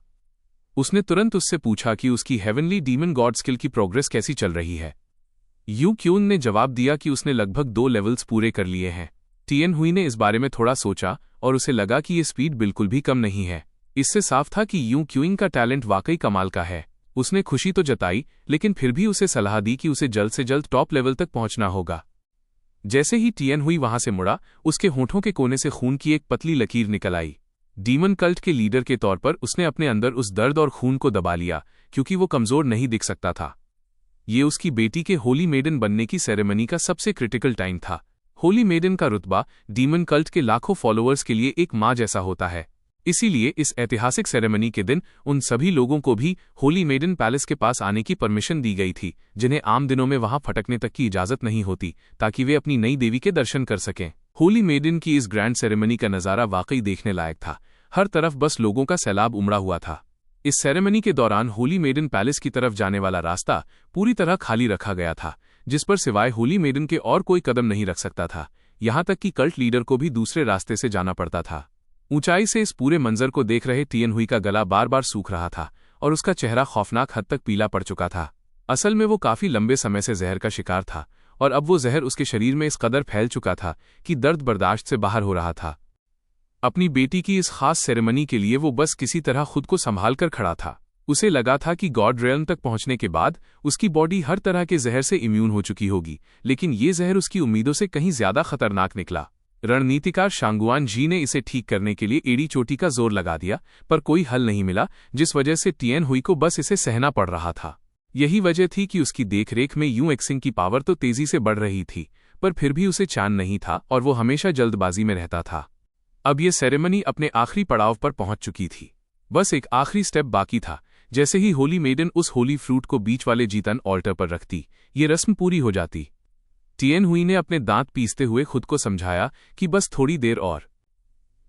उसने तुरंत उससे पूछा कि उसकी हेवनली डीमन गॉड स्किल की प्रोग्रेस कैसी चल रही है। यू क्यून ने जवाब दिया कि उसने लगभग 2 लेवल्स पूरे कर लिए हैं। टियान हुई ने इस बारे में थोड़ा सोचा और उसे लगा कि ये स्पीड बिल्कुल भी कम नहीं है। इससे साफ था कि यू क्यूइंग का टैलेंट वाकई कमाल का है। उसने खुशी तो जताई, लेकिन फिर भी उसे सलाह दी कि उसे जल्द से जल्द टॉप लेवल तक पहुंचना होगा। जैसे ही टियान हुई वहां से मुड़ा, उसके होठों के कोने से खून की एक पतली लकीर निकल आई। डीमन कल्ट के लीडर के तौर पर उसने अपने अंदर उस दर्द और खून को दबा लिया, क्योंकि वो कमजोर नहीं दिख सकता था। ये उसकी बेटी के होली मेडन बनने की सेरेमनी का सबसे क्रिटिकल टाइम था। होली मेडन का रुतबा डीमन कल्ट के लाखों फॉलोअर्स के लिए एक माँ जैसा होता है। इसीलिए इस ऐतिहासिक सेरेमनी के दिन उन सभी लोगों को भी होली मेडन पैलेस के पास आने की परमिशन दी गई थी, जिन्हें आम दिनों में वहां फटकने तक की इजाजत नहीं होती, ताकि वे अपनी नई देवी के दर्शन कर सकें। होली मेडन की इस ग्रैंड सेरेमनी का नज़ारा वाकई देखने लायक था। हर तरफ बस लोगों का सैलाब उमड़ा हुआ था। इस सेरेमनी के दौरान होली मेडन पैलेस की तरफ जाने वाला रास्ता पूरी तरह खाली रखा गया था, जिस पर सिवाय होली मेडन के और कोई कदम नहीं रख सकता था। यहां तक कि कल्ट लीडर को भी दूसरे रास्ते से जाना पड़ता था। ऊंचाई से इस पूरे मंजर को देख रहे टियान हुई का गला बार बार सूख रहा था और उसका चेहरा खौफनाक हद तक पीला पड़ चुका था। असल में वो काफी लंबे समय से जहर का शिकार था, और अब वो जहर उसके शरीर में इस कदर फैल चुका था कि दर्द बर्दाश्त से बाहर हो रहा था। अपनी बेटी की इस खास सेरेमनी के लिए वो बस किसी तरह खुद को संभाल कर खड़ा था। उसे लगा था कि गॉड रेल्म तक पहुंचने के बाद उसकी बॉडी हर तरह के जहर से इम्यून हो चुकी होगी, लेकिन ये जहर उसकी उम्मीदों से कहीं ज्यादा खतरनाक निकला। रणनीतिकार शांगुआन जी ने इसे ठीक करने के लिए एड़ी चोटी का जोर लगा दिया, पर कोई हल नहीं मिला, जिस वजह से टियान हुई को बस इसे सहना पड़ रहा था। यही वजह थी कि उसकी देखरेख में यू एक्सिंग की पावर तो तेजी से बढ़ रही थी, पर फिर भी उसे चैन नहीं था और वो हमेशा जल्दबाजी में रहता था। अब ये सेरेमनी अपने आखिरी पड़ाव पर पहुंच चुकी थी। बस एक आखिरी स्टेप बाकी था। जैसे ही होली मेडन उस होली फ्रूट को बीच वाले जीतन ऑल्टर पर रखती, ये रस्म पूरी हो जाती। टियान हुई ने अपने दांत पीसते हुए खुद को समझाया कि बस थोड़ी देर और,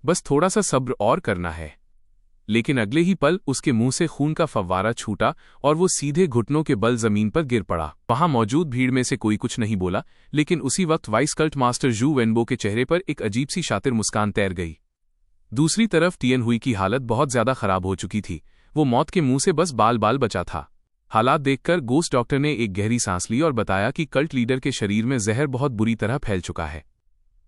बस थोड़ा सा सब्र और करना है। लेकिन अगले ही पल उसके मुंह से खून का फव्वारा छूटा और वो सीधे घुटनों के बल जमीन पर गिर पड़ा। वहां मौजूद भीड़ में से कोई कुछ नहीं बोला, लेकिन उसी वक्त वाइस कल्ट मास्टर जू वेनबो के चेहरे पर एक अजीब सी शातिर मुस्कान तैर गई। दूसरी तरफ टियान हुई की हालत बहुत ज्यादा खराब हो चुकी थी। वो मौत के मुंह से बस बाल बाल बचा था। हालात देखकर गोस्ट डॉक्टर ने एक गहरी सांस ली और बताया कि कल्ट लीडर के शरीर में जहर बहुत बुरी तरह फैल चुका है।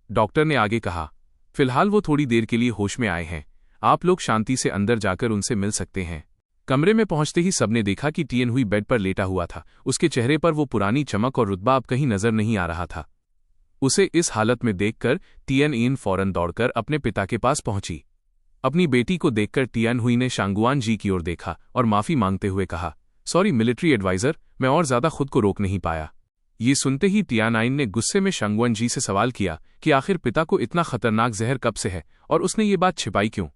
डॉक्टर ने आगे कहा, फिलहाल वो थोड़ी देर के लिए होश में आए हैं, आप लोग शांति से अंदर जाकर उनसे मिल सकते हैं। कमरे में पहुंचते ही सबने देखा कि टियान हुई बेड पर लेटा हुआ था। उसके चेहरे पर वो पुरानी चमक और रुतबा अब कहीं नजर नहीं आ रहा था। उसे इस हालत में देखकर टियान इन फौरन दौड़कर अपने पिता के पास पहुंची। अपनी बेटी को देखकर टियान हुई ने शांगुआन जी की ओर देखा और माफी मांगते हुए कहा, सॉरी मिलिट्री एडवाइजर, मैं और ज्यादा खुद को रोक नहीं पाया। ये सुनते ही टियानाइन ने गुस्से में शांगुआन जी से सवाल किया कि आखिर पिता को इतना खतरनाक जहर कब से है और उसने ये बात छिपाई क्यों।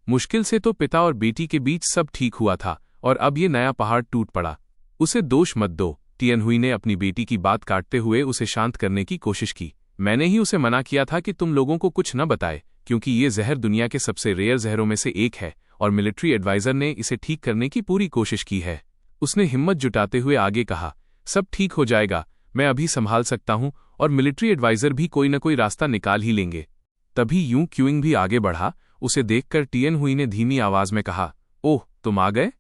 मुश्किल से तो पिता और बेटी के बीच सब ठीक हुआ था और अब ये नया पहाड़ टूट पड़ा। उसे दोष मत दो, टियान हुई ने अपनी बेटी की बात काटते हुए उसे शांत करने की कोशिश की। मैंने ही उसे मना किया था कि तुम लोगों को कुछ न बताए, क्योंकि ये जहर दुनिया के सबसे रेयर जहरों में से एक है और मिलिट्री एडवाइजर ने इसे ठीक करने की पूरी कोशिश की है। उसने हिम्मत जुटाते हुए आगे कहा, सब ठीक हो जाएगा, मैं अभी संभाल सकता हूं और मिलिट्री एडवाइजर भी कोई न कोई रास्ता निकाल ही लेंगे। तभी यूं क्यूइंग भी आगे बढ़ा। उसे देखकर टियान हुई ने धीमी आवाज में कहा, ओह तुम आ गए।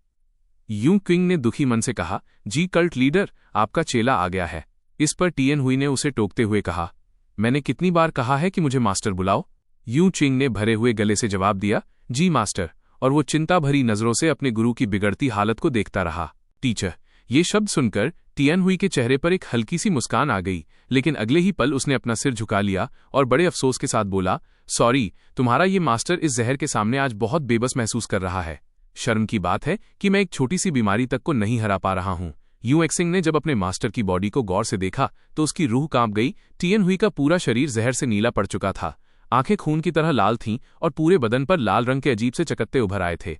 यूं क्यूइंग ने दुखी मन से कहा, जी कल्ट लीडर, आपका चेला आ गया है। इस पर टियान हुई ने उसे टोकते हुए कहा, मैंने कितनी बार कहा है कि मुझे मास्टर बुलाओ। यू चिंग ने भरे हुए गले से जवाब दिया, जी मास्टर, और वो चिंता भरी नजरों से अपने गुरु की बिगड़ती हालत को देखता रहा। टीचर। ये शब्द सुनकर टियन हुई के चेहरे पर एक हल्की सी मुस्कान आ गई, लेकिन अगले ही पल उसने अपना सिर झुका लिया और बड़े अफसोस के साथ बोला, सॉरी, तुम्हारा ये मास्टर इस जहर के सामने आज बहुत बेबस महसूस कर रहा है। शर्म की बात है कि मैं एक छोटी सी बीमारी तक को नहीं हरा पा रहा हूँ। यू एक्सिंग ने जब अपने मास्टर की बॉडी को गौर से देखा तो उसकी रूह कांप गई। टियन हुई का पूरा शरीर जहर से नीला पड़ चुका था, आंखें खून की तरह लाल थीं और पूरे बदन पर लाल रंग के अजीब से चकत्ते उभर आए थे।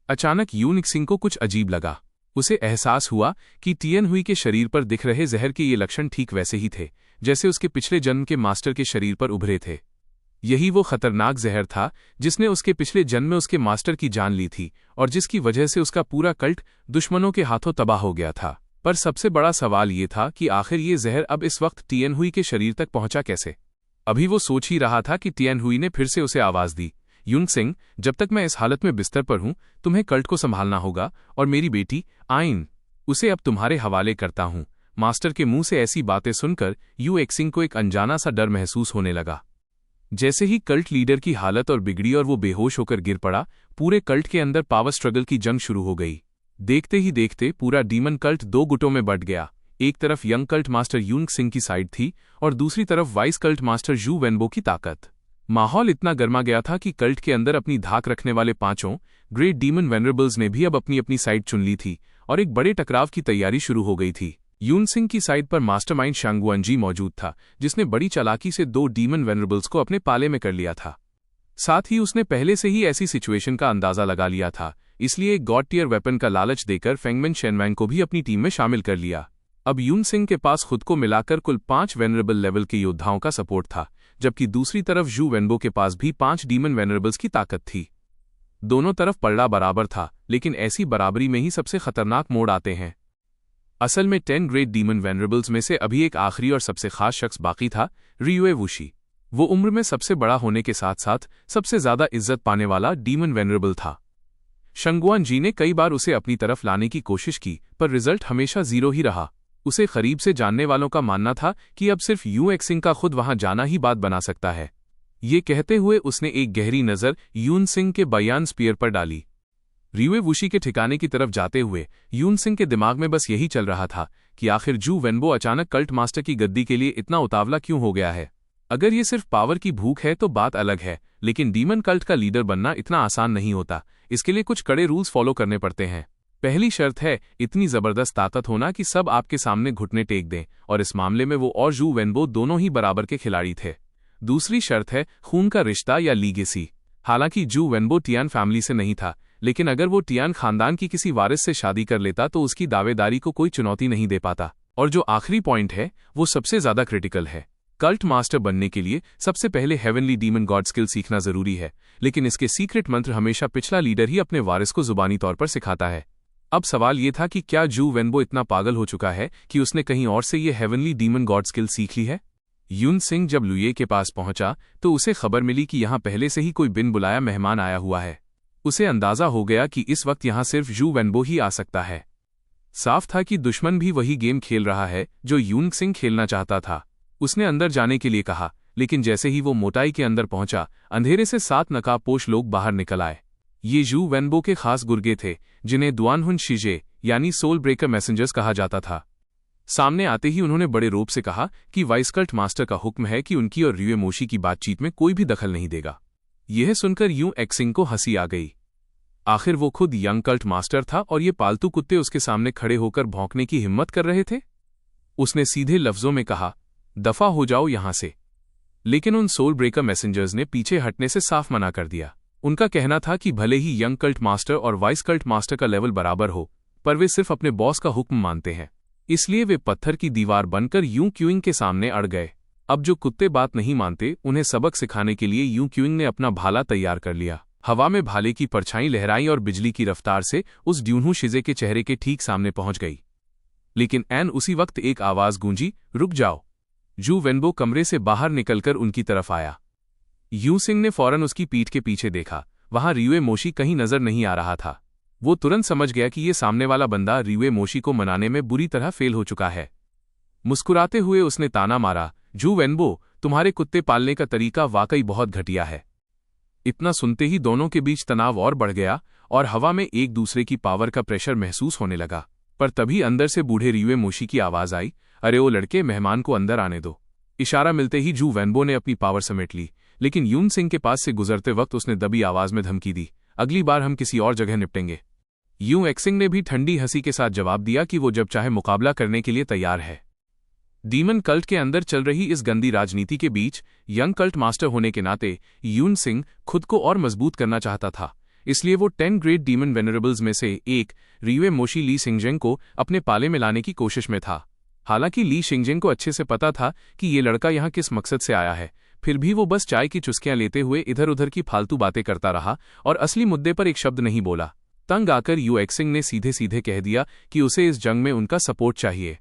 अचानक यू एक्सिंग को कुछ अजीब लगा। उसे एहसास हुआ कि टियन हुई के शरीर पर दिख रहे जहर के ये लक्षण ठीक वैसे ही थे जैसे उसके पिछले जन्म के मास्टर के शरीर पर उभरे थे। यही वो खतरनाक जहर था जिसने उसके पिछले जन्म में उसके मास्टर की जान ली थी और जिसकी वजह से उसका पूरा कल्ट दुश्मनों के हाथों तबाह हो गया था। पर सबसे बड़ा सवाल ये था कि आखिर ये जहर अब इस वक्त टियन हुई के शरीर तक पहुंचा कैसे। अभी वो सोच ही रहा था कि टियन हुई ने फिर से उसे आवाज दी, यून सिंह, जब तक मैं इस हालत में बिस्तर पर हूं तुम्हें कल्ट को संभालना होगा और मेरी बेटी आइन, उसे अब तुम्हारे हवाले करता हूं। मास्टर के मुंह से ऐसी बातें सुनकर यू एक्सिंग को एक अनजाना सा डर महसूस होने लगा। जैसे ही कल्ट लीडर की हालत और बिगड़ी और वो बेहोश होकर गिर पड़ा, पूरे कल्ट के अंदर पावर स्ट्रगल की जंग शुरू हो गई। देखते ही देखते पूरा डीमन कल्ट दो गुटों में बंट गया। एक तरफ यंग कल्ट मास्टर यून सिंह की साइड थी और दूसरी तरफ वाइस कल्ट मास्टर जू वेनबो की ताकत। माहौल इतना गर्मा गया था कि कल्ट के अंदर अपनी धाक रखने वाले पांचों ग्रेट डीमन वेनरेबल्स ने भी अब अपनी अपनी साइड चुन ली थी और एक बड़े टकराव की तैयारी शुरू हो गई थी। यून सिंह की साइड पर मास्टरमाइंड शांगुआन जी मौजूद था, जिसने बड़ी चालाकी से दो डीमन वेनरेबल्स को अपने पाले में कर लिया था। साथ ही उसने पहले से ही ऐसी सिचुएशन का अंदाजा लगा लिया था, इसलिए एक गॉड टियर वेपन का लालच देकर फेंगमेन शेनवैंग को भी अपनी टीम में शामिल कर लिया। अब यून सिंह के पास खुद को मिलाकर कुल 5 वेनरेबल लेवल के योद्धाओं का सपोर्ट था, जबकि दूसरी तरफ जू वेनबो के पास भी 5 डीमन वेनरेबल्स की ताकत थी। दोनों तरफ पलड़ा बराबर था, लेकिन ऐसी बराबरी में ही सबसे खतरनाक मोड़ आते हैं। असल में 10 ग्रेट डीमन वेनरेबल्स में से अभी एक आखिरी और सबसे खास शख्स बाकी था, रियुए वुशी। वो उम्र में सबसे बड़ा होने के साथ साथ सबसे ज्यादा इज्जत पाने वाला डीमन वेनरेबल था। शंगुआन जी ने कई बार उसे अपनी तरफ लाने की कोशिश की, पर रिजल्ट हमेशा 0 ही रहा। उसे करीब से जानने वालों का मानना था कि अब सिर्फ यू एक्सिंग का खुद वहां जाना ही बात बना सकता है। ये कहते हुए उसने एक गहरी नजर यून सिंह के बयान स्पीयर पर डाली। रियुए वुशी के ठिकाने की तरफ जाते हुए यून सिंह के दिमाग में बस यही चल रहा था कि आखिर जू वेनबो अचानक कल्ट मास्टर की गद्दी के लिए इतना उतावला क्यों हो गया है। अगर ये सिर्फ पावर की भूख है तो बात अलग है, लेकिन डीमन कल्ट का लीडर बनना इतना आसान नहीं होता। इसके लिए कुछ कड़े रूल्स फॉलो करने पड़ते हैं। पहली शर्त है इतनी जबरदस्त ताकत होना कि सब आपके सामने घुटने टेक दें, और इस मामले में वो और जू वेनबो दोनों ही बराबर के खिलाड़ी थे। दूसरी शर्त है खून का रिश्ता या लीगेसी। हालांकि जू वेनबो टियान फैमिली से नहीं था, लेकिन अगर वो टियान खानदान की किसी वारिस से शादी कर लेता तो उसकी दावेदारी को कोई चुनौती नहीं दे पाता। और जो आखिरी पॉइंट है वो सबसे ज्यादा क्रिटिकल है। कल्ट मास्टर बनने के लिए सबसे पहले हेवनली डीमन गॉड स्किल सीखना जरूरी है, लेकिन इसके सीक्रेट मंत्र हमेशा पिछला लीडर ही अपने वारिस को जुबानी तौर पर सिखाता है। अब सवाल ये था कि क्या जू वेनबो इतना पागल हो चुका है कि उसने कहीं और से ये हेवनली डीमन गॉड स्किल सीख ली है। यून सिंह जब लुये के पास पहुंचा तो उसे खबर मिली कि यहां पहले से ही कोई बिन बुलाया मेहमान आया हुआ है। उसे अंदाजा हो गया कि इस वक्त यहां सिर्फ जू वेनबो ही आ सकता है। साफ था कि दुश्मन भी वही गेम खेल रहा है जो यून सिंह खेलना चाहता था। उसने अंदर जाने के लिए कहा, लेकिन जैसे ही वो मोटाई के अंदर पहुंचा, अंधेरे से 7 नकाबपोश लोग बाहर निकल आए। ये जू वेनबो के खास गुर्गे थे, जिन्हें दुआनहुन शिजे यानी सोल ब्रेकर मैसेंजर्स कहा जाता था। सामने आते ही उन्होंने बड़े रोब से कहा कि वाइसकल्ट मास्टर का हुक्म है कि उनकी और रियुए मोशी की बातचीत में कोई भी दखल नहीं देगा। यह सुनकर यू एक्सिंग को हंसी आ गई। आखिर वो खुद यंग कल्ट मास्टर था और ये पालतू कुत्ते उसके सामने खड़े होकर भौंकने की हिम्मत कर रहे थे। उसने सीधे लफ्जों में कहा, दफा हो जाओ यहां से। लेकिन उन सोल ब्रेकर मैसेंजर्स ने पीछे हटने से साफ मना कर दिया। उनका कहना था कि भले ही यंग कल्ट मास्टर और वाइस कल्ट मास्टर का लेवल बराबर हो, पर वे सिर्फ अपने बॉस का हुक्म मानते हैं। इसलिए वे पत्थर की दीवार बनकर यूं क्यूइंग के सामने अड़ गए। अब जो कुत्ते बात नहीं मानते, उन्हें सबक सिखाने के लिए यूं क्यूइंग ने अपना भाला तैयार कर लिया। हवा में भाले की परछाई लहराई और बिजली की रफ्तार से उस ड्यूनहू शिजे के चेहरे के ठीक सामने पहुंच गई। लेकिन ऐन उसी वक्त एक आवाज गूंजी, रुक जाओ। जू वेनबो कमरे से बाहर निकलकर उनकी तरफ आया। यू सिंह ने फौरन उसकी पीठ के पीछे देखा। वहां रियुए मोशी कहीं नजर नहीं आ रहा था। वो तुरंत समझ गया कि ये सामने वाला बंदा रियुए मोशी को मनाने में बुरी तरह फेल हो चुका है। मुस्कुराते हुए उसने ताना मारा, जू वेनबो, तुम्हारे कुत्ते पालने का तरीका वाकई बहुत घटिया है। इतना सुनते ही दोनों के बीच तनाव और बढ़ गया और हवा में एक दूसरे की पावर का प्रेशर महसूस होने लगा। पर तभी अंदर से बूढ़े रियुए मोशी की आवाज आई, अरे ओ लड़के, मेहमान को अंदर आने दो। इशारा मिलते ही जू वेनबो ने अपनी पावर समेट ली, लेकिन यून सिंह के पास से गुजरते वक्त उसने दबी आवाज में धमकी दी, अगली बार हम किसी और जगह निपटेंगे। यूं एक्सिंग ने भी ठंडी हंसी के साथ जवाब दिया कि वो जब चाहे मुकाबला करने के लिए तैयार है। डीमन कल्ट के अंदर चल रही इस गंदी राजनीति के बीच यंग कल्ट मास्टर होने के नाते यून सिंह खुद को और मजबूत करना चाहता था। इसलिए वो 10 ग्रेट डीमन वेनरेबल्स में से एक रियुए मोशी ली सिंगजेंग को अपने पाले में लाने की कोशिश में था। हालांकि ली सिंगजेंग को अच्छे से पता था कि ये लड़का यहाँ किस मकसद से आया है, फिर भी वो बस चाय की चुस्कियां लेते हुए इधर उधर की फालतू बातें करता रहा और असली मुद्दे पर एक शब्द नहीं बोला। तंग आकर यू एक्सिंग ने सीधे सीधे कह दिया कि उसे इस जंग में उनका सपोर्ट चाहिए।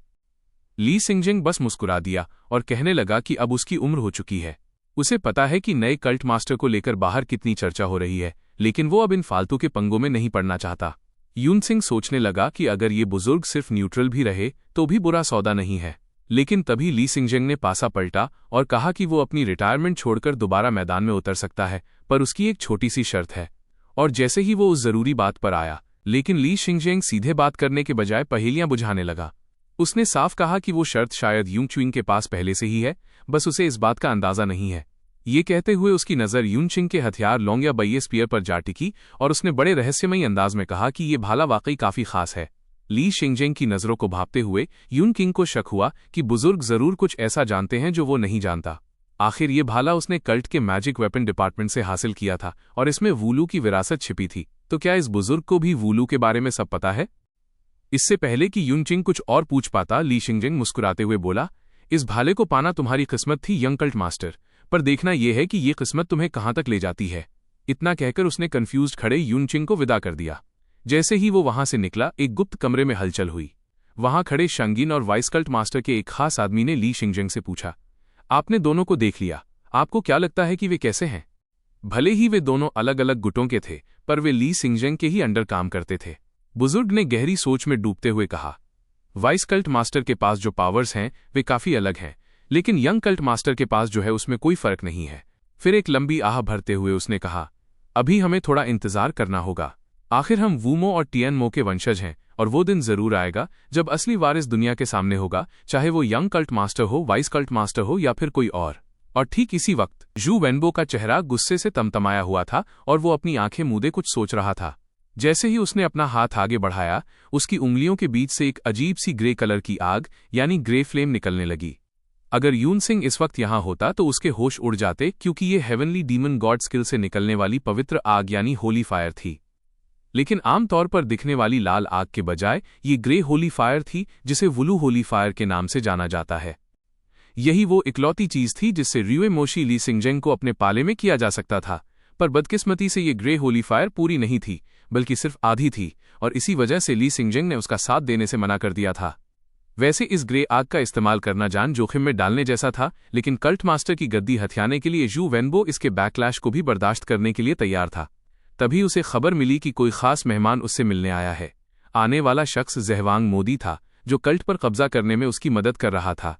ली सिंगजेंग बस मुस्कुरा दिया और कहने लगा कि अब उसकी उम्र हो चुकी है। उसे पता है कि नए कल्ट मास्टर को लेकर बाहर कितनी चर्चा हो रही है, लेकिन वो अब इन फालतू के पंगों में नहीं पड़ना चाहता। यून सिंह सोचने लगा कि अगर ये बुजुर्ग सिर्फ न्यूट्रल भी रहे तो भी बुरा सौदा नहीं है। लेकिन तभी ली सिंगजेंग ने पासा पलटा और कहा कि वो अपनी रिटायरमेंट छोड़कर दोबारा मैदान में उतर सकता है, पर उसकी एक छोटी सी शर्त है। और जैसे ही वो उस जरूरी बात पर आया, लेकिन ली सिंगजेंग सीधे बात करने के बजाय पहेलियां बुझाने लगा। उसने साफ कहा कि वो शर्त शायद यून चुइंग के पास पहले से ही है, बस उसे इस बात का अंदाजा नहीं है। ये कहते हुए उसकी नज़र यून चिंग के हथियार लोंग या बइये स्पीयर पर जा टिकी और उसने बड़े रहस्यमयी अंदाज में कहा कि ये भाला वाकई काफी खास है। ली शिंगजेंग की नज़रों को भांपते हुए यून किंग को शक हुआ कि बुजुर्ग जरूर कुछ ऐसा जानते हैं जो वो नहीं जानता। आखिर ये भाला उसने कल्ट के मैजिक वेपन डिपार्टमेंट से हासिल किया था और इसमें वूलू की विरासत छिपी थी, तो क्या इस बुजुर्ग को भी वूलू के बारे में सब पता है? इससे पहले कि यून चिंग कुछ और पूछ पाता, ली शिंगजेंग मुस्कुराते हुए बोला, इस भाले को पाना तुम्हारी किस्मत थी यंग कल्ट मास्टर, पर देखना यह है कि ये किस्मत तुम्हें कहां तक ले जाती है। इतना कहकर उसने कंफ्यूज्ड खड़े यून चिंग को विदा कर दिया। जैसे ही वो वहां से निकला, एक गुप्त कमरे में हलचल हुई। वहां खड़े शंगिन और वाइस कल्ट मास्टर के एक खास आदमी ने ली शिंगजेंग से पूछा, आपने दोनों को देख लिया, आपको क्या लगता है कि वे कैसे हैं? भले ही वे दोनों अलग अलग गुटों के थे, पर वे ली सिंगजेंग के ही अंडर काम करते थे। बुजुर्ग ने गहरी सोच में डूबते हुए कहा, वाइस कल्ट मास्टर के पास जो पावर्स हैं वे काफी अलग हैं, लेकिन यंग कल्ट मास्टर के पास जो है उसमें कोई फर्क नहीं है। फिर एक लंबी आह भरते हुए उसने कहा, अभी हमें थोड़ा इंतजार करना होगा। आखिर हम वूमो और टियनमो के वंशज हैं और वो दिन जरूर आएगा जब असली वारिस दुनिया के सामने होगा, चाहे वो यंग कल्ट मास्टर हो, वाइस कल्ट मास्टर हो या फिर कोई और। ठीक इसी वक्त जू वेनबो का चेहरा गुस्से से तमतमाया हुआ था और वो अपनी आंखें मूंदे कुछ सोच रहा था। जैसे ही उसने अपना हाथ आगे बढ़ाया, उसकी उंगलियों के बीच से एक अजीब सी ग्रे कलर की आग यानी ग्रे फ्लेम निकलने लगी। अगर यून सिंह इस वक्त यहां होता तो उसके होश उड़ जाते, क्योंकि ये हेवनली डीमन गॉड स्किल से निकलने वाली पवित्र आग यानी होली फायर थी। लेकिन आमतौर पर दिखने वाली लाल आग के बजाय ये ग्रे होली फायर थी, जिसे वुलू होली फायर के नाम से जाना जाता है। यही वो इकलौती चीज थी जिससे रियुए मोशी ली सिंगजेंग को अपने पाले में किया जा सकता था। पर बदकिस्मती से ये ग्रे होली फायर पूरी नहीं थी, बल्कि सिर्फ आधी थी, और इसी वजह से ली सिंगजेंग ने उसका साथ देने से मना कर दिया था। वैसे इस ग्रे आग का इस्तेमाल करना जान जोखिम में डालने जैसा था, लेकिन कल्ट मास्टर की गद्दी हथियाने के लिए जू वेनबो इसके बैकलैश को भी बर्दाश्त करने के लिए तैयार था। तभी उसे खबर मिली कि कोई खास मेहमान उससे मिलने आया है। आने वाला शख्स जहवांग मोदी था, जो कल्ट पर कब्जा करने में उसकी मदद कर रहा था।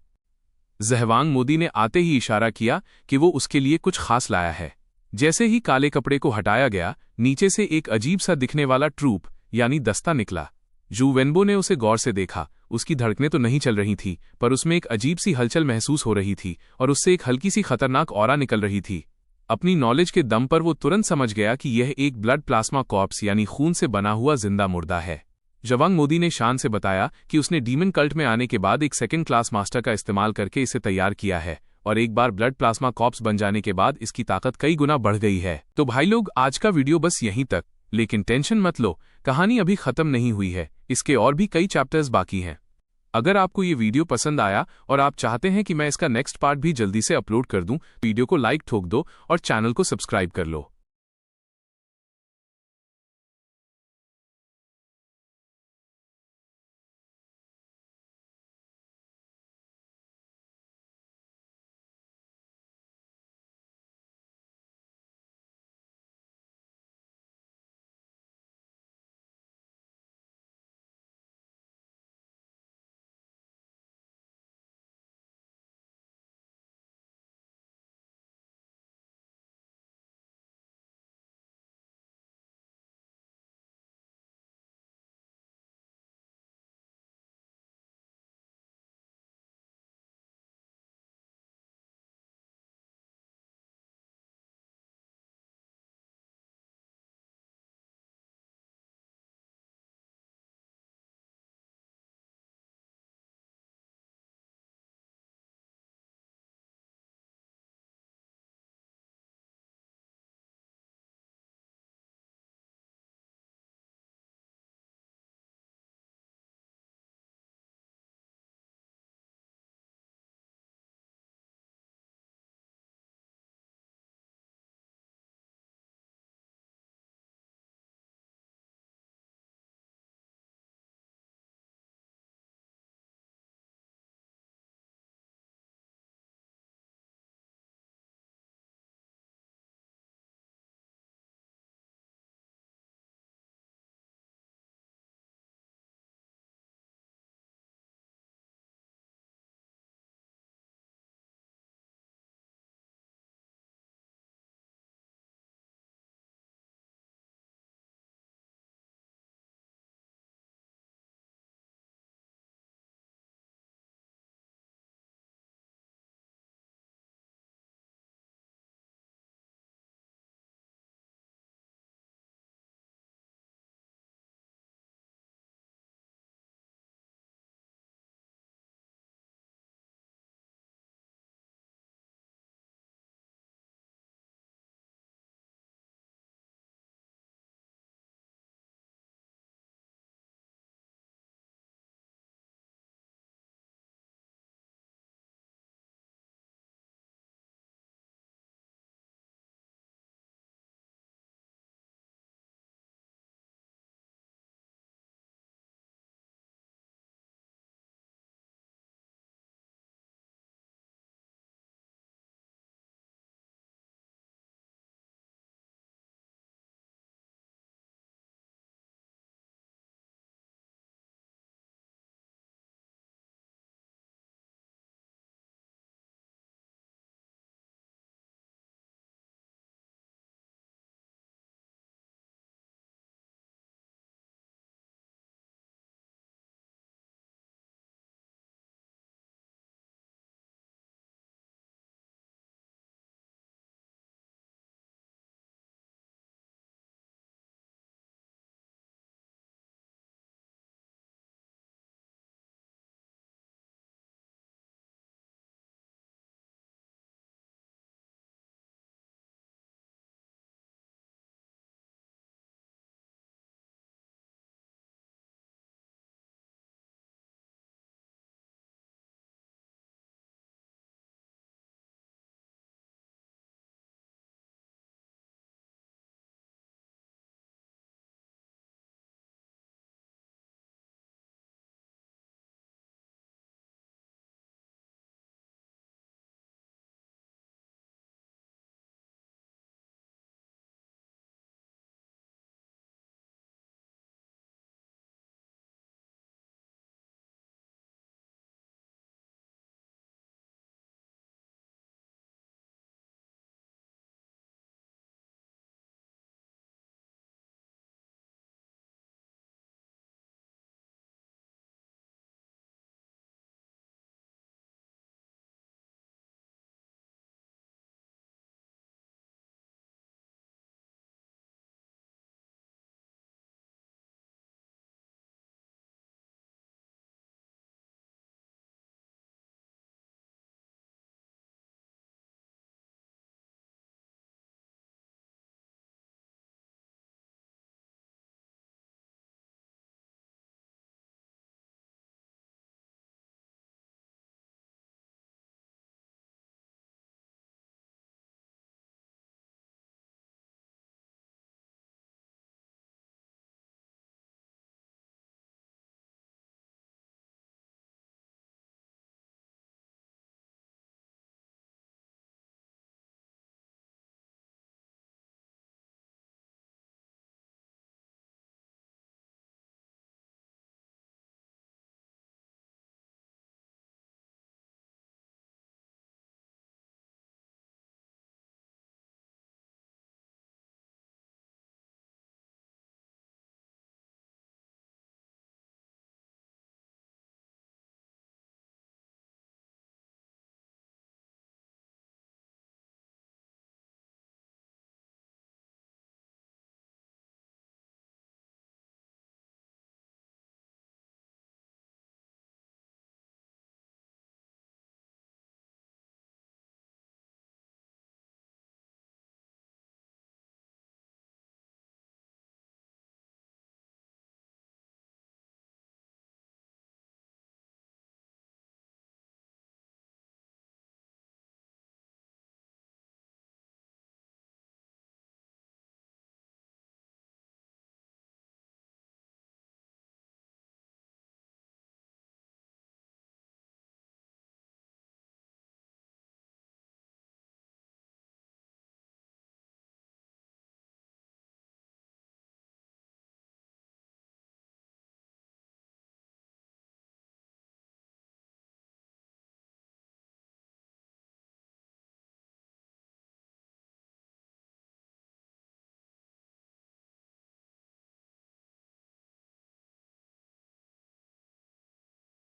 जहवांग मोदी ने आते ही इशारा किया कि वो उसके लिए कुछ खास लाया है। जैसे ही काले कपड़े को हटाया गया, नीचे से एक अजीब सा दिखने वाला ट्रूप यानी दस्ता निकला। जू वेनबो ने उसे गौर से देखा। उसकी धड़कनें तो नहीं चल रही थी, पर उसमें एक अजीब सी हलचल महसूस हो रही थी और उससे एक हल्की सी खतरनाक ऑरा निकल रही थी। अपनी नॉलेज के दम पर वो तुरंत समझ गया कि यह एक ब्लड प्लाज्मा कॉर्प्स यानी खून से बना हुआ जिंदा मुर्दा है। जवांग मोदी ने शान से बताया कि उसने डीमन कल्ट में आने के बाद एक सेकंड क्लास मास्टर का इस्तेमाल करके इसे तैयार किया है, और एक बार ब्लड प्लाज्मा कॉर्प्स बन जाने के बाद इसकी ताकत कई गुना बढ़ गई है। तो भाई लोग, आज का वीडियो बस यहीं तक, लेकिन टेंशन मत लो, कहानी अभी खत्म नहीं हुई है, इसके और भी कई चैप्टर्स बाकी हैं। अगर आपको ये वीडियो पसंद आया और आप चाहते हैं कि मैं इसका नेक्स्ट पार्ट भी जल्दी से अपलोड कर दूं, वीडियो को लाइक ठोक दो और चैनल को सब्सक्राइब कर लो।